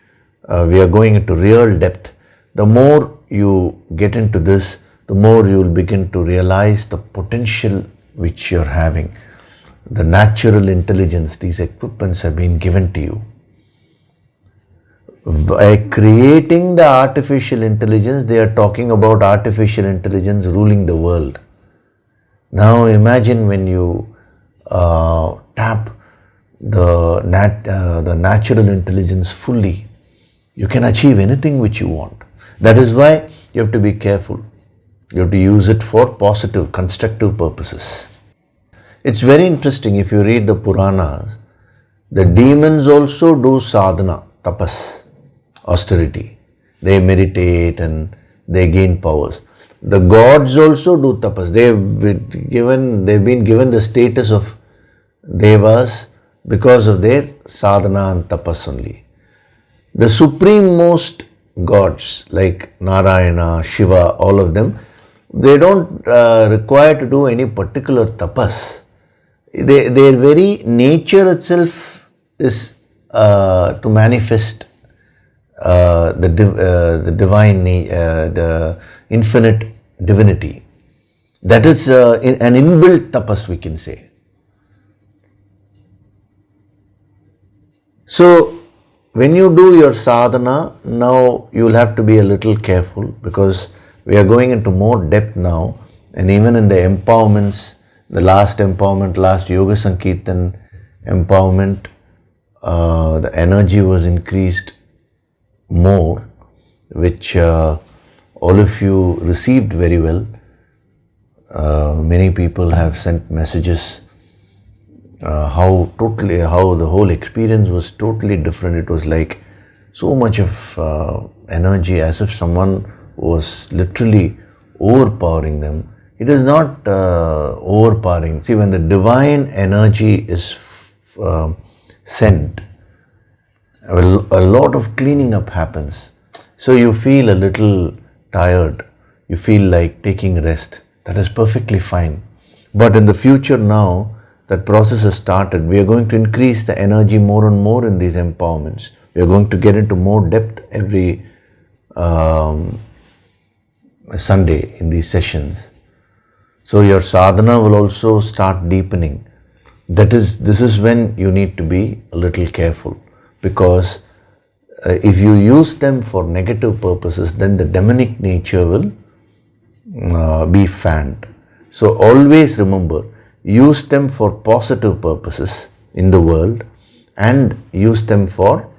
we are going into real depth. The more you get into this, the more you will begin to realize the potential which you are having. The natural intelligence, these equipments have been given to you. By creating the artificial intelligence, they are talking about artificial intelligence ruling the world. Now imagine when you tap the natural intelligence fully, you can achieve anything which you want. That is why you have to be careful. You have to use it for positive, constructive purposes. It's very interesting, if you read the Puranas, the demons also do sadhana, tapas, austerity. They meditate and they gain powers. The gods also do tapas. They've been given the status of devas because of their sadhana and tapas only. The supreme most gods like Narayana, Shiva, all of them, they don't require to do any particular tapas. Their very nature itself is to manifest the divine, the infinite divinity. That is an inbuilt tapas, we can say. So, when you do your sadhana, now you will have to be a little careful because we are going into more depth now, and even in the empowerments, the last empowerment, last Yoga Sankirtan empowerment, the energy was increased more, which all of you received very well. Many people have sent messages how the whole experience was totally different. It was like so much of energy, as if someone was literally overpowering them. It is not overpowering. See, when the divine energy is sent, a lot of cleaning up happens. So you feel a little tired. You feel like taking rest. That is perfectly fine. But in the future now, that process has started. We are going to increase the energy more and more in these empowerments. We are going to get into more depth every Sunday in these sessions. So your sadhana will also start deepening. This is when you need to be a little careful, because if you use them for negative purposes, then the demonic nature will be fanned. So always remember, use them for positive purposes in the world and use them for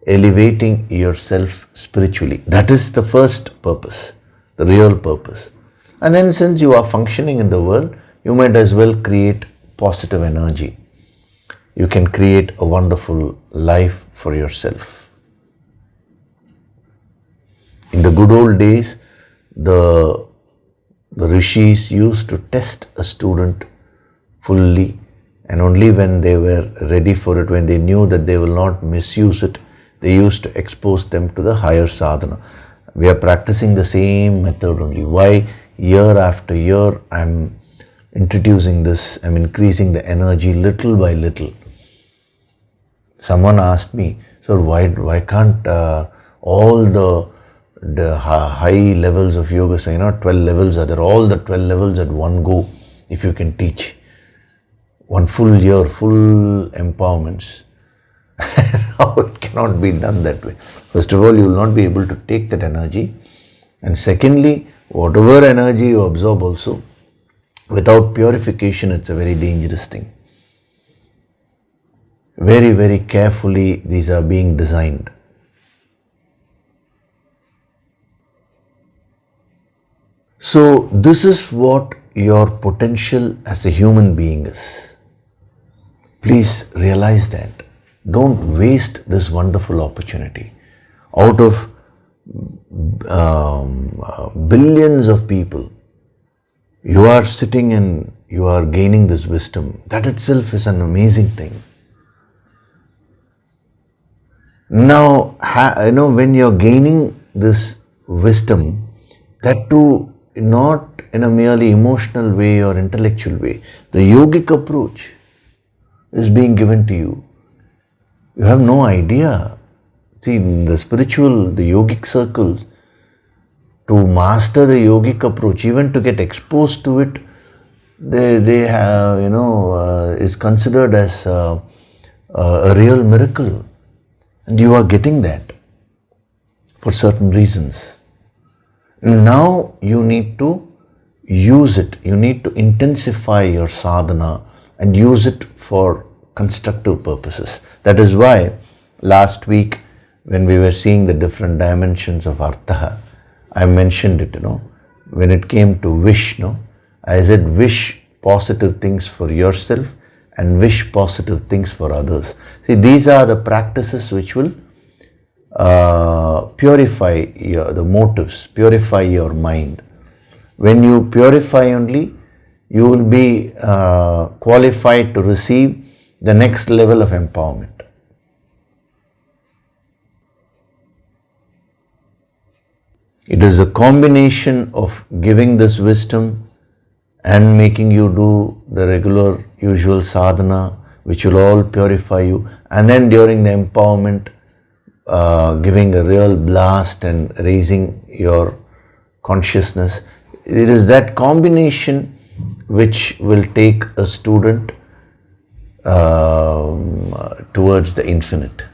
elevating yourself spiritually. That is the first purpose, the real purpose. And then since you are functioning in the world, you might as well create positive energy. You can create a wonderful life for yourself. In the good old days, the rishis used to test a student fully, and only when they were ready for it, when they knew that they will not misuse it, they used to expose them to the higher sadhana. We are practicing the same method only. Why? Year after year, I'm introducing this, I'm increasing the energy little by little. Someone asked me, sir, why can't all the high levels of yoga, so 12 levels are there, all the 12 levels at one go, if you can teach one full year, full empowerments. Now it cannot be done that way. First of all, you will not be able to take that energy, and secondly, whatever energy you absorb also, without purification, it's a very dangerous thing. Very, very carefully these are being designed. So this is what your potential as a human being is. Please realize that. Don't waste this wonderful opportunity. Out of billions of people, you are sitting and you are gaining this wisdom. That itself is an amazing thing. Now, when you're gaining this wisdom, that too not in a merely emotional way or intellectual way, the yogic approach is being given to you. You have no idea. See, in the spiritual, the yogic circles, to master the yogic approach, even to get exposed to it, they have, is considered as a real miracle. And you are getting that for certain reasons. Now you need to use it. You need to intensify your sadhana and use it for constructive purposes. That is why last week, when we were seeing the different dimensions of artha, I mentioned it, when it came to wish, I said wish positive things for yourself and wish positive things for others. See, these are the practices which will purify the motives, purify your mind. When you purify only, you will be qualified to receive the next level of empowerment. It is a combination of giving this wisdom and making you do the regular usual sadhana, which will all purify you, and then during the empowerment, giving a real blast and raising your consciousness. It is that combination which will take a student towards the infinite.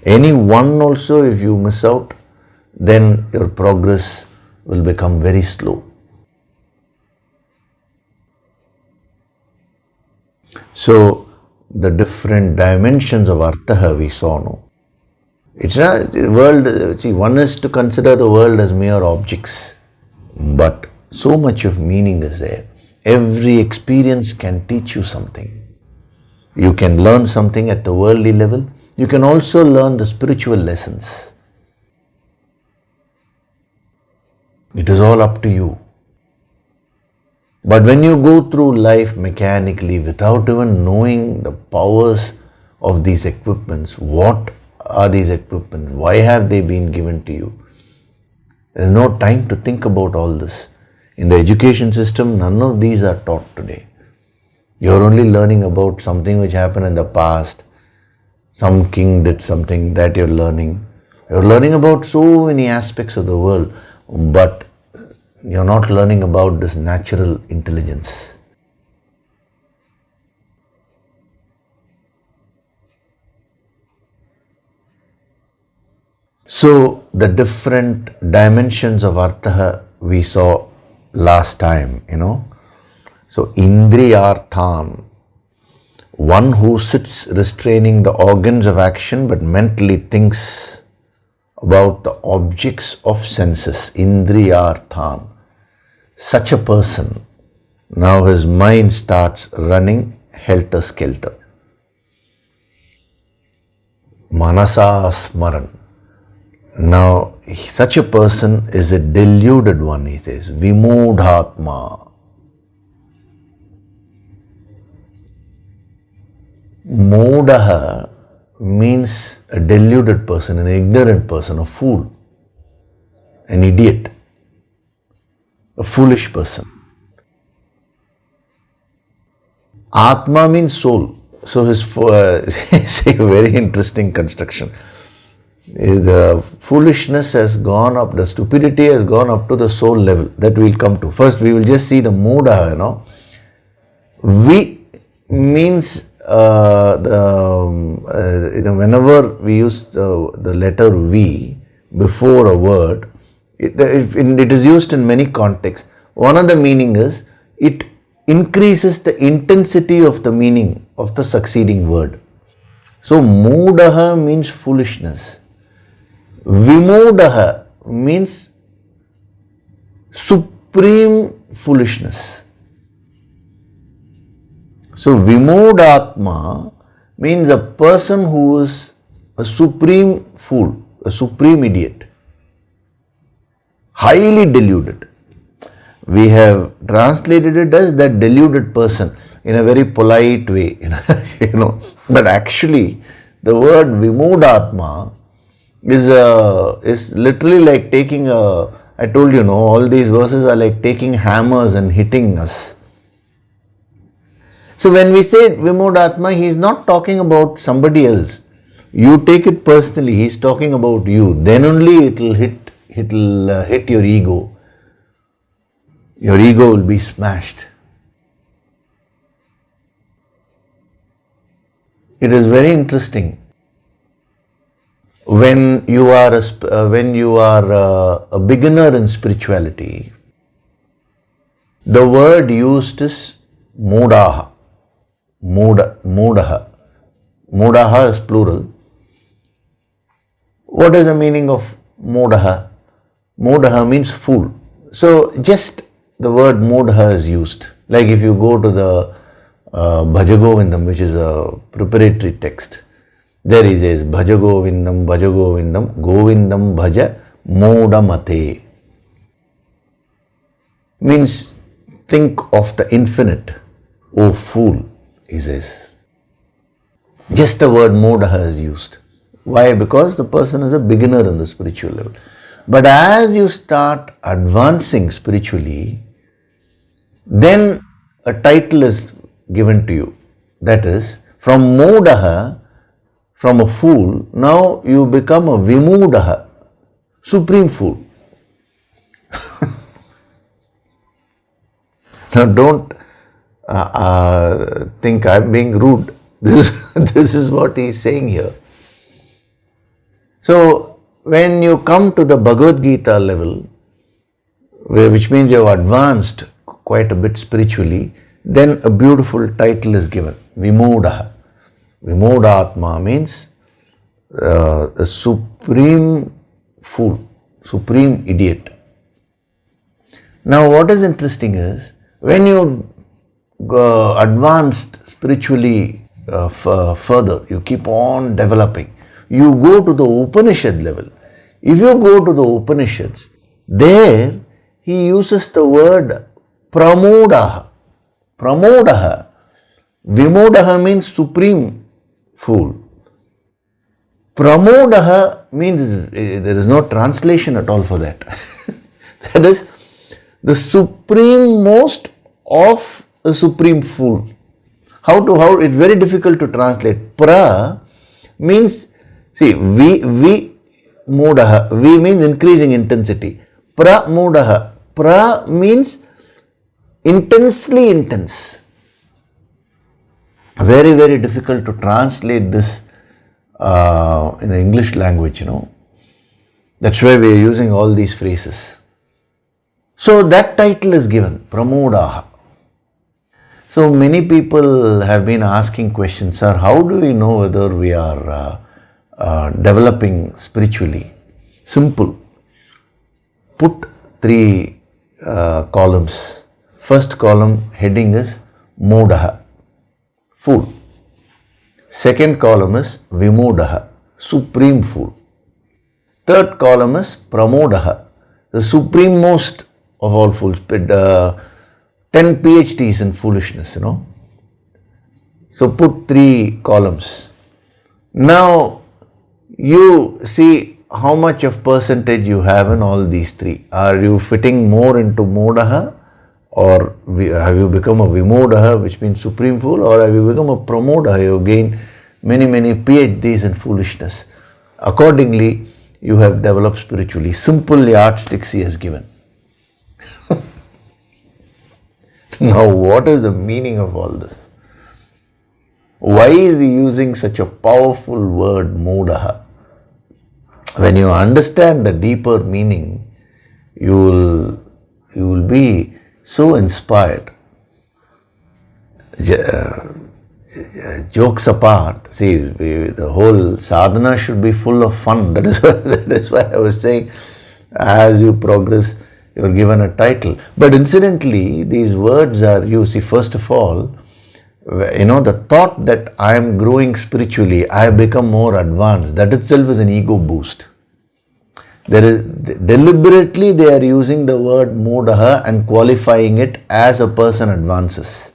Any one also, if you miss out, then your progress will become very slow. So the different dimensions of artha we saw, no? It's not the world. See, one is to consider the world as mere objects, but so much of meaning is there. Every experience can teach you something. You can learn something at the worldly level. You can also learn the spiritual lessons. It is all up to you. But when you go through life mechanically without even knowing the powers of these equipments, what are these equipments? Why have they been given to you? There is no time to think about all this. In the education system, none of these are taught today. You are only learning about something which happened in the past. Some king did something that you're learning. You're learning about so many aspects of the world, but You're not learning about this natural intelligence. So the different dimensions of Artha we saw last time, So Indriyartham, one who sits restraining the organs of action but mentally thinks about the objects of senses, Indriyartham. Such a person, now his mind starts running helter-skelter. Manasa Smaran. Now, such a person is a deluded one, he says, Vimudhatma. Mudaha means a deluded person, an ignorant person, a fool, an idiot, a foolish person. Atma means soul. So his it's a very interesting construction. His foolishness has gone up, the stupidity has gone up to the soul level. That we'll come to. First, we will just see the muda, Vi means whenever we use the letter V before a word, it is used in many contexts. One of the meaning is it increases the intensity of the meaning of the succeeding word. So mudaha means foolishness. Vimudaha means supreme foolishness. So Vimudatma means a person who is a supreme fool, a supreme idiot, highly deluded. We have translated it as that deluded person in a very polite way, But actually, the word Vimudatma is literally like taking I told you, all these verses are like taking hammers and hitting us. So when we say Vimudatma, he is not talking about somebody else. You take it personally, he is talking about you. Then only it will hit your ego. Your ego will be smashed. It is very interesting. When you are a beginner in spirituality, the word used is mudaha. Mudaha. Mudaha is plural. What is the meaning of mudaha? Mudaha means fool. So just the word mudaha is used. Like if you go to the Bhajagovindam, which is a preparatory text, there he says, Bhajagovindam, Govindam Bhaja Modamate. Means think of the infinite, O fool, he says. Just the word modaha is used. Why? Because the person is a beginner in the spiritual level. But as you start advancing spiritually, then a title is given to you. That is, from modaha, from a fool, now you become a vimudaha, supreme fool. Now don't think I'm being rude. This is what he is saying here. So when you come to the Bhagavad Gita level, which means you have advanced quite a bit spiritually, then a beautiful title is given, Vimudaha. Vimudatma means a supreme fool, supreme idiot. Now what is interesting is, when you advanced spiritually further, you keep on developing, you go to the Upanishad level. If you go to the Upanishads, there he uses the word pramodaha. Pramodaha. Vimudaha means supreme fool. Pramodaha means there is no translation at all for that. That is the supreme most of a supreme fool. How it's very difficult to translate. Pra means, see, vi mudaha. Vi means increasing intensity. Pra mudaha pra means intensely intense. Very, very difficult to translate this in the English language, That's why we are using all these phrases. So that title is given, Pramodaha. So many people have been asking questions, sir, how do we know whether we are developing spiritually? Simple. Put 3 columns. First column heading is Modaha, fool. Second column is Vimudaha, supreme fool. Third column is Pramodaha, the supremost of all fools. 10 PhDs in foolishness, So put 3 columns. Now you see how much of percentage you have in all these 3. Are you fitting more into Modaha, or have you become a Vimudaha, which means supreme fool, or have you become a Pramodaha? You gain many, many PhDs in foolishness. Accordingly, you have developed spiritually. Simple yardsticks he has given. Now, what is the meaning of all this? Why is he using such a powerful word, Modaha? When you understand the deeper meaning, you will be so inspired. Jokes apart, see, the whole sadhana should be full of fun. That is why I was saying, as you progress, you are given a title. But incidentally, these words are used. See, first of all, the thought that I am growing spiritually, I have become more advanced, that itself is an ego boost. Deliberately they are using the word Modaha and qualifying it as a person advances,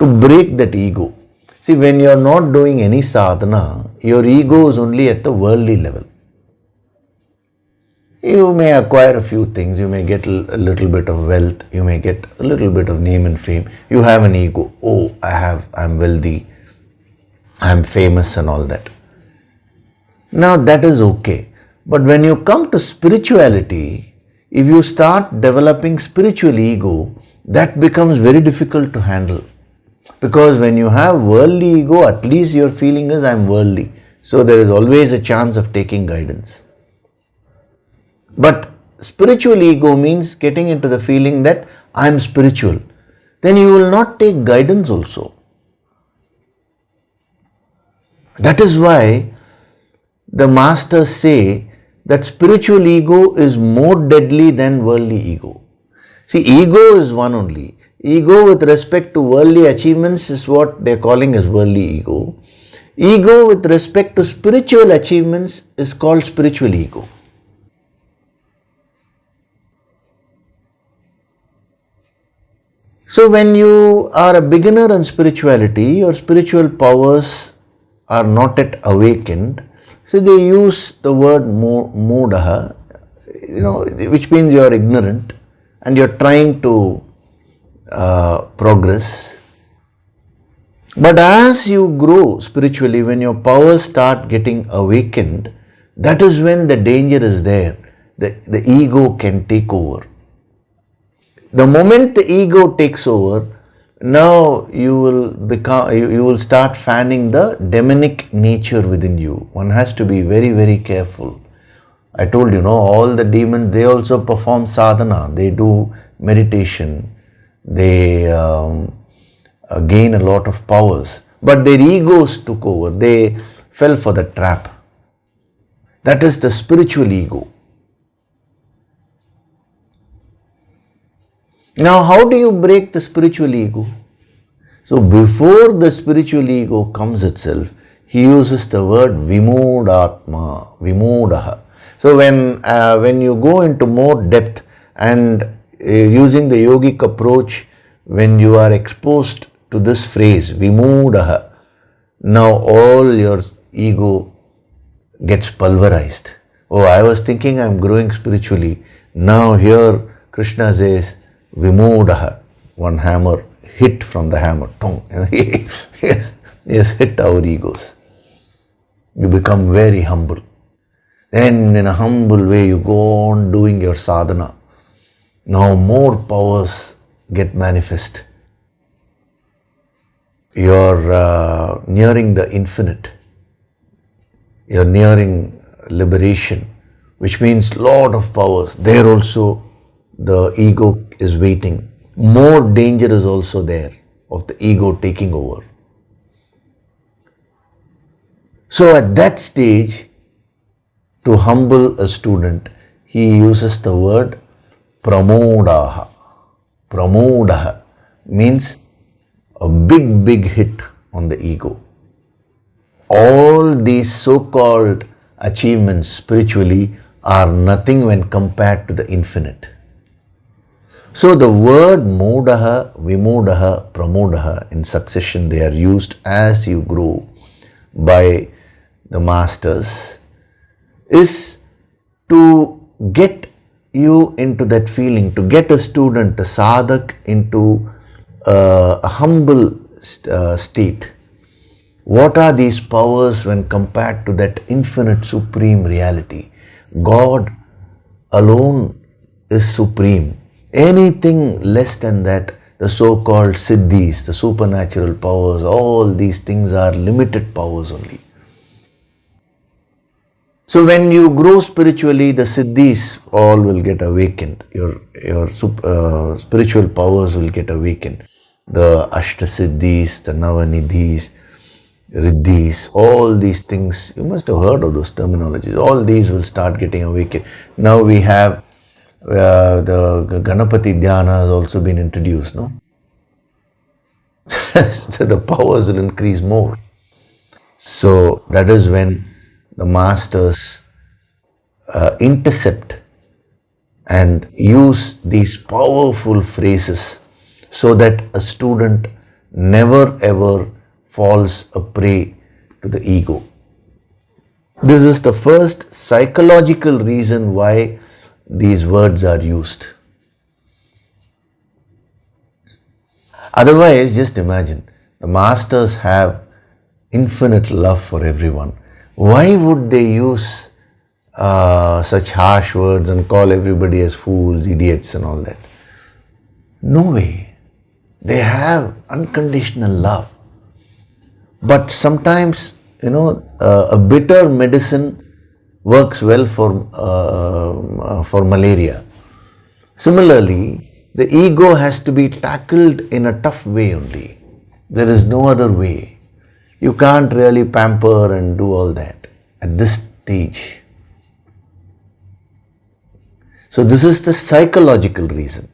to break that ego. See, when you are not doing any sadhana, your ego is only at the worldly level. You may acquire a few things, you may get a little bit of wealth, you may get a little bit of name and fame. You have an ego. Oh, I'm wealthy, I'm famous and all that. Now that is okay. But when you come to spirituality, if you start developing spiritual ego, that becomes very difficult to handle. Because when you have worldly ego, at least your feeling is I'm worldly. So there is always a chance of taking guidance. But spiritual ego means getting into the feeling that I am spiritual. Then you will not take guidance also. That is why the masters say that spiritual ego is more deadly than worldly ego. See, ego is one only. Ego with respect to worldly achievements is what they are calling as worldly ego. Ego with respect to spiritual achievements is called spiritual ego. So when you are a beginner in spirituality, your spiritual powers are not yet awakened. So they use the word Modaha, which means you are ignorant and you are trying to progress. But as you grow spiritually, when your powers start getting awakened, that is when the danger is there. The ego can take over. The moment the ego takes over, now you will start fanning the demonic nature within you. One has to be very, very careful. I told you, all the demons, they also perform sadhana. They do meditation. They gain a lot of powers. But their egos took over. They fell for the trap. That is the spiritual ego. Now, how do you break the spiritual ego? So, before the spiritual ego comes itself, he uses the word Vimudatma, Vimudaha. So, when you go into more depth and using the yogic approach, when you are exposed to this phrase, Vimudaha, now all your ego gets pulverized. Oh, I was thinking I'm growing spiritually. Now here Krishna says, Vimudaha, one hammer, hit from the hammer. He has hit our egos. You become very humble. Then in a humble way you go on doing your sadhana. Now more powers get manifest. You're nearing the infinite. You're nearing liberation, which means lot of powers. There also the ego is waiting. More danger is also there of the ego taking over. So at that stage, to humble a student, he uses the word pramodaha. Pramodaha means a big hit on the ego. All these so-called achievements spiritually are nothing when compared to the infinite. So the word modaha, vimodaha, pramodaha in succession, they are used as you grow by the masters, is to get you into that feeling, to get a student, a sadhak, into a humble state. What are these powers when compared to that infinite supreme reality? God alone is supreme. Anything less than that, the so-called siddhis, the supernatural powers, all these things are limited powers only. So when you grow spiritually, the siddhis all will get awakened. Your spiritual powers will get awakened. The ashtasiddhis, the navanidhis, riddhis, all these things, you must have heard of those terminologies. All these will start getting awakened. Now we have the Ganapati Dhyana has also been introduced, no? So the powers will increase more. So that is when the masters intercept and use these powerful phrases so that a student never ever falls a prey to the ego. This is the first psychological reason why these words are used. Otherwise, just imagine, the masters have infinite love for everyone. Why would they use such harsh words and call everybody as fools, idiots and all that? No way. They have unconditional love. But sometimes, a bitter medicine works well for malaria. Similarly, the ego has to be tackled in a tough way only. There is no other way. You can't really pamper and do all that at this stage. So this is the psychological reason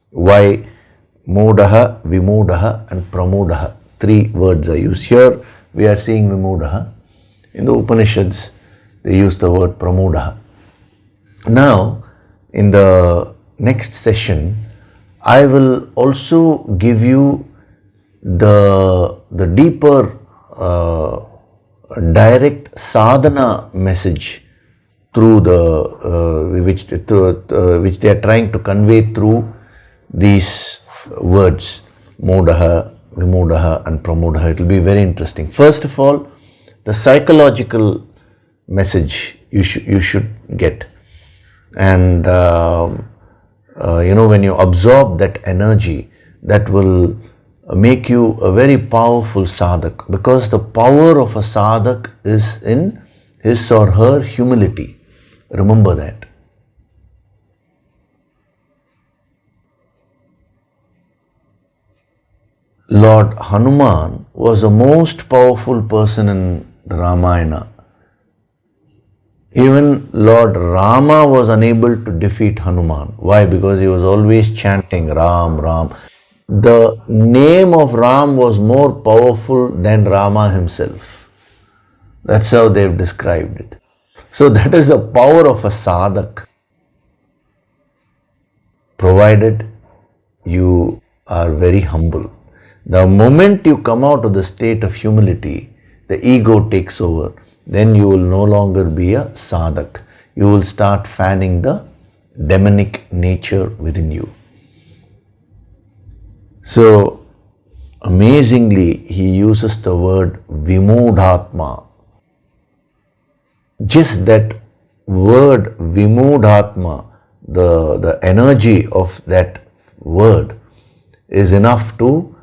why modaha, vimodaha and pramodaha, 3 words are used. Here we are seeing vimodaha. In the Upanishads, they use the word pramodaha. Now, in the next session, I will also give you the deeper direct sadhana message through which they are trying to convey through these words, modaha, vimodaha and pramodaha. It will be very interesting. First of all, the psychological message you should get, and when you absorb that energy, that will make you a very powerful sadhak, because the power of a sadhak is in his or her humility. Remember that. Lord Hanuman was the most powerful person in the Ramayana. Even Lord Rama was unable to defeat Hanuman. Why? Because he was always chanting Ram, Ram. The name of Ram was more powerful than Rama himself. That's how they've described it. So that is the power of a sadhak, provided you are very humble. The moment you come out of the state of humility, the ego takes over. Then you will no longer be a sadhak. You will start fanning the demonic nature within you. So, amazingly, he uses the word vimodhatma. Just that word vimodhatma the energy of that word is enough to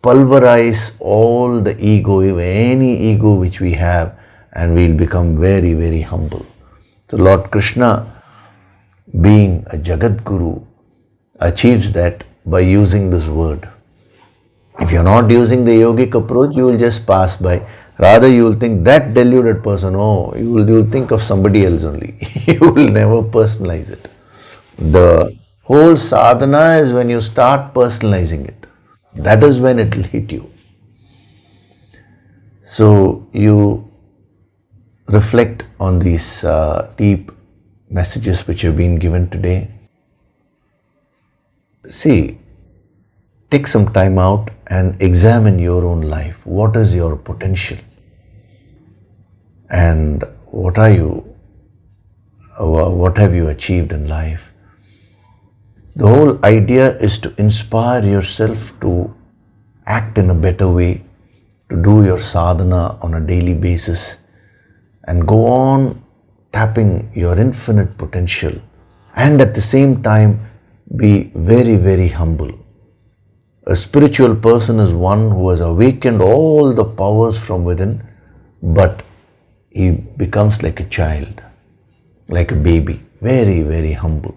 pulverize all the ego, any ego which we have, and we'll become very, very humble. So Lord Krishna, being a Jagat Guru, achieves that by using this word. If you're not using the yogic approach, you will just pass by. Rather, you will think that deluded person, oh, you will think of somebody else only. You will never personalize it. The whole sadhana is when you start personalizing it. That is when it will hit you. So you reflect on these deep messages which have been given today. See, take some time out and examine your own life. What is your potential? And what have you achieved in life? The whole idea is to inspire yourself to act in a better way, to do your sadhana on a daily basis, and go on tapping your infinite potential, and at the same time be very, very humble. A spiritual person is one who has awakened all the powers from within, but he becomes like a child, like a baby, very, very humble.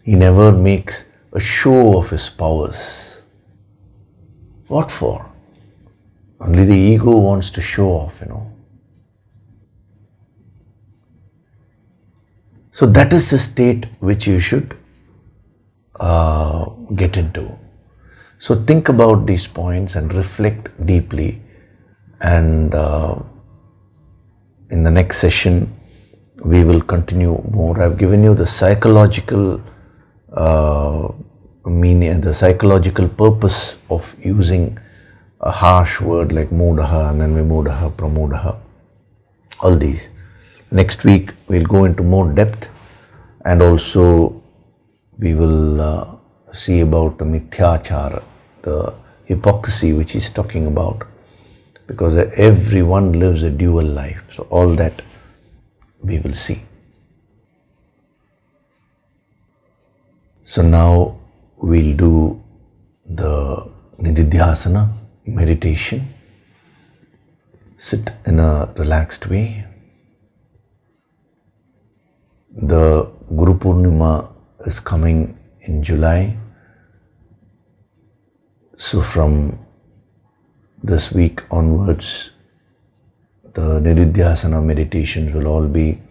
He never makes a show of his powers. What for? Only the ego wants to show off, So that is the state which you should get into. So think about these points and reflect deeply. And in the next session, we will continue more. I've given you the psychological meaning, the psychological purpose of using a harsh word like mudaha and then vimudaha, pramudaha, all these. Next week we'll go into more depth, and also we will see about the mithyachara, the hypocrisy which he's talking about, because everyone lives a dual life. So all that we will see. So now we'll do the nididhyasana meditation. Sit in a relaxed way. The Guru Purnima is coming in July. So from this week onwards, the nididhyasana meditations will all be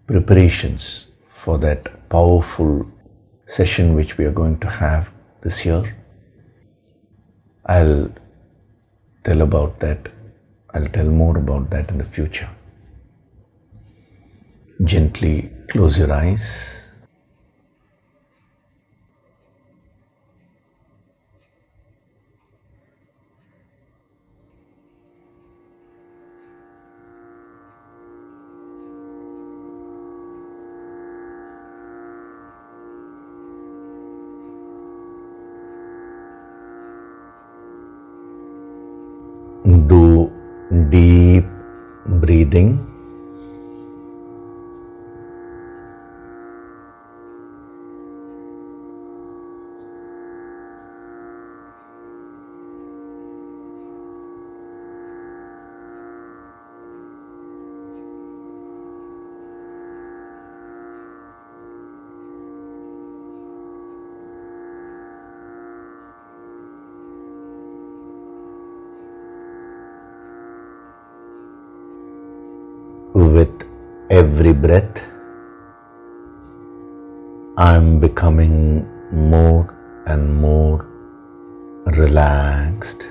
preparations for that powerful session which we are going to have this year. I'll tell about that. I'll tell more about that in the future. Gently close your eyes. Do deep breathing. With every breath, I am becoming more and more relaxed.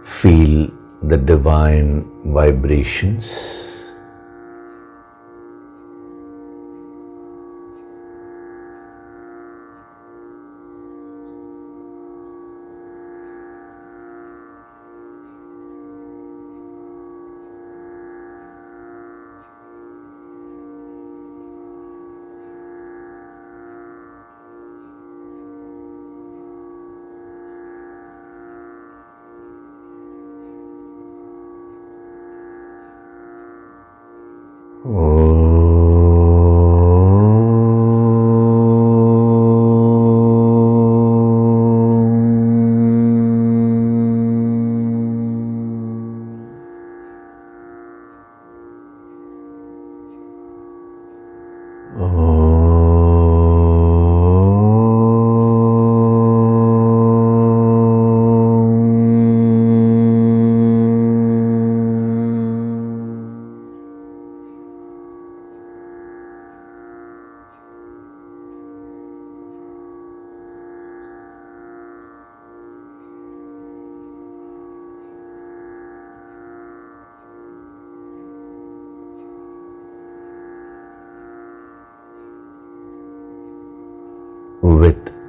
Feel the divine vibrations. With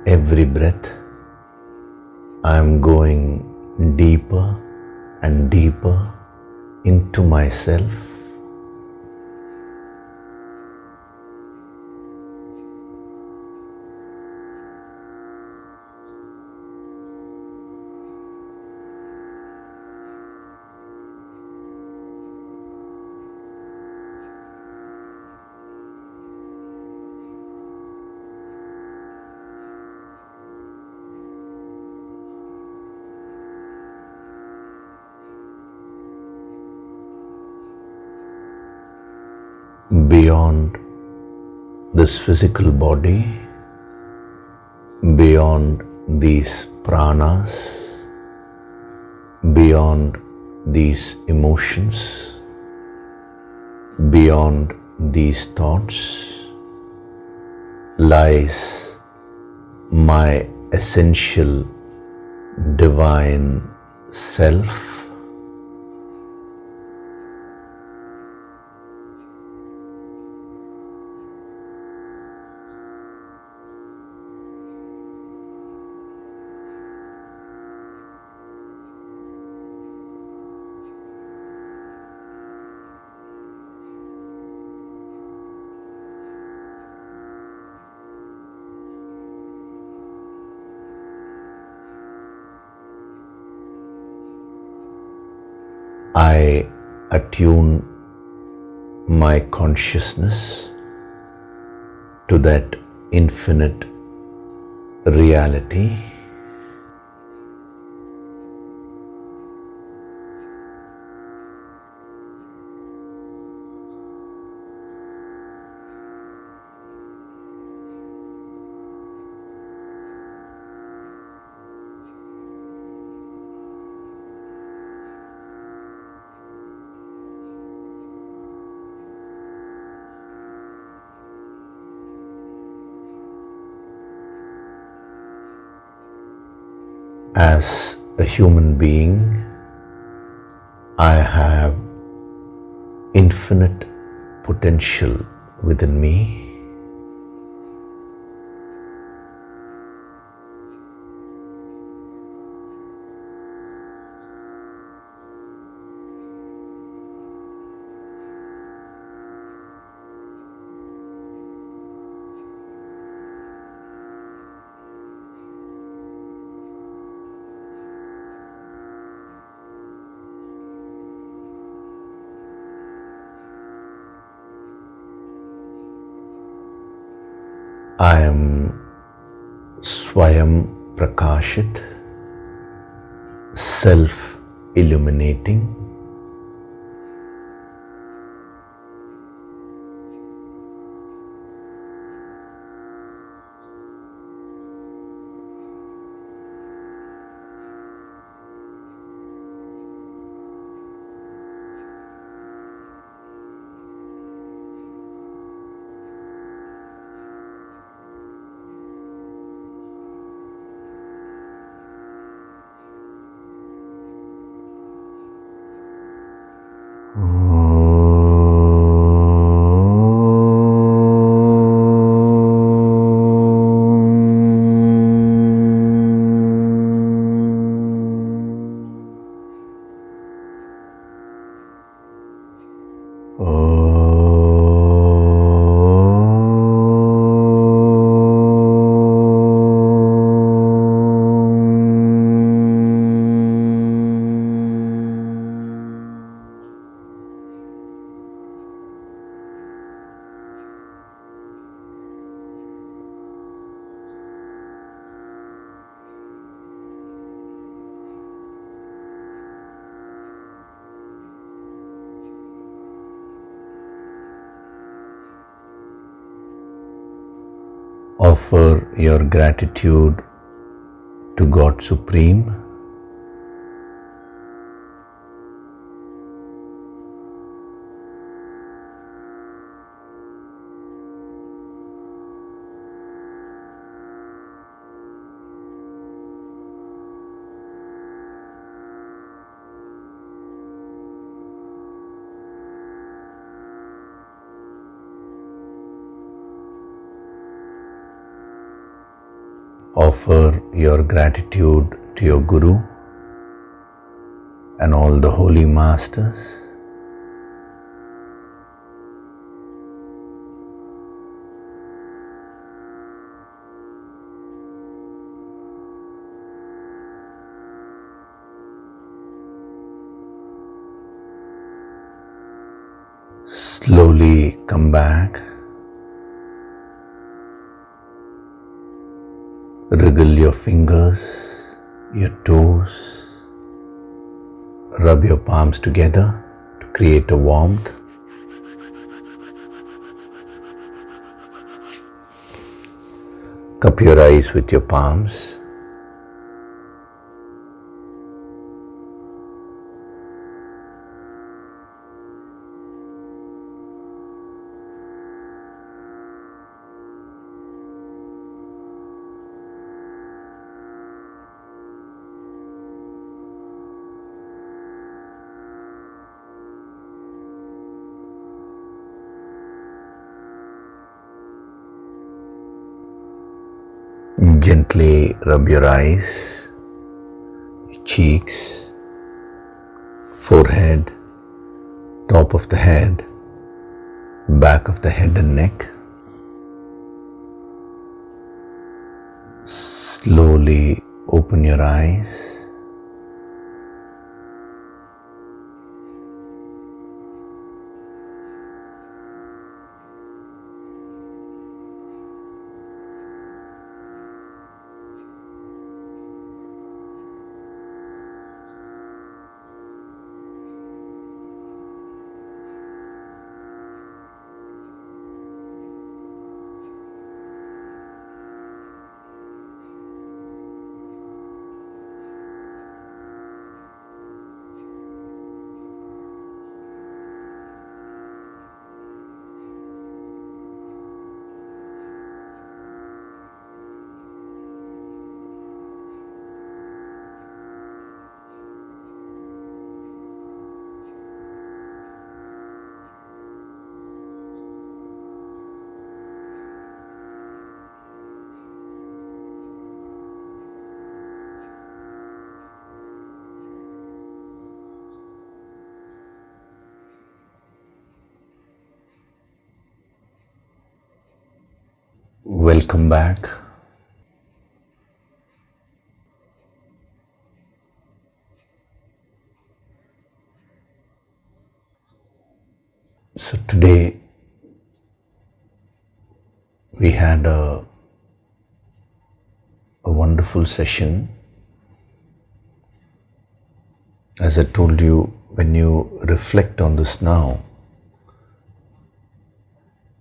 every breath, I am going deeper and deeper into myself. Beyond this physical body, beyond these pranas, beyond these emotions, beyond these thoughts, lies my essential divine self. I attune my consciousness to that infinite reality. As a human being, I have infinite potential within me. I am Swayam Prakashit, self-illuminating. Offer your gratitude to God Supreme. Offer your gratitude to your Guru and all the holy masters. Slowly come back. Wriggle your fingers, your toes. Rub your palms together to create a warmth. Cup your eyes with your palms. Gently rub your eyes, your cheeks, forehead, top of the head, back of the head and neck. Slowly open your eyes. Welcome back. So today we had a wonderful session. As I told you, when you reflect on this now,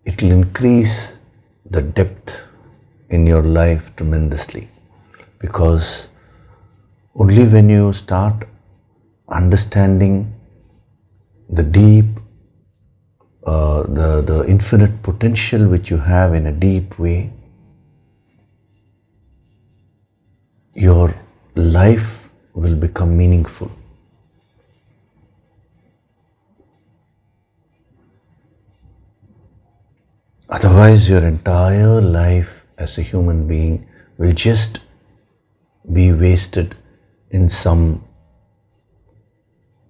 it will increase the depth in your life tremendously, because only when you start understanding the deep, the infinite potential which you have in a deep way, your life will become meaningful. Otherwise, your entire life as a human being will just be wasted in some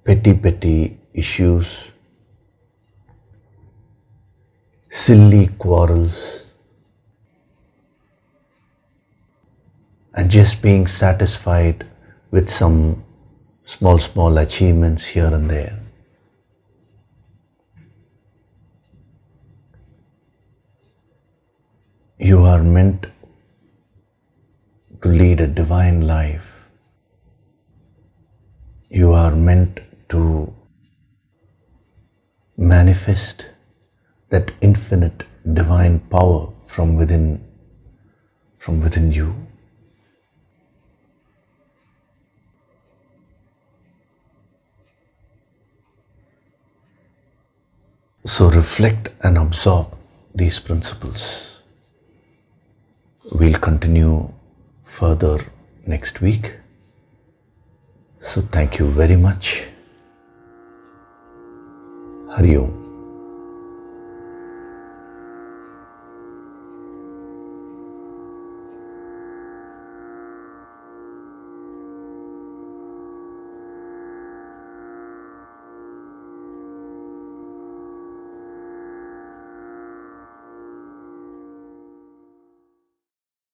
petty issues, silly quarrels, and just being satisfied with some small achievements here and there. You are meant to lead a divine life. You are meant to manifest that infinite divine power from within from within you. So reflect and absorb these principles. We'll continue further next week. So thank you very much. Hari Om.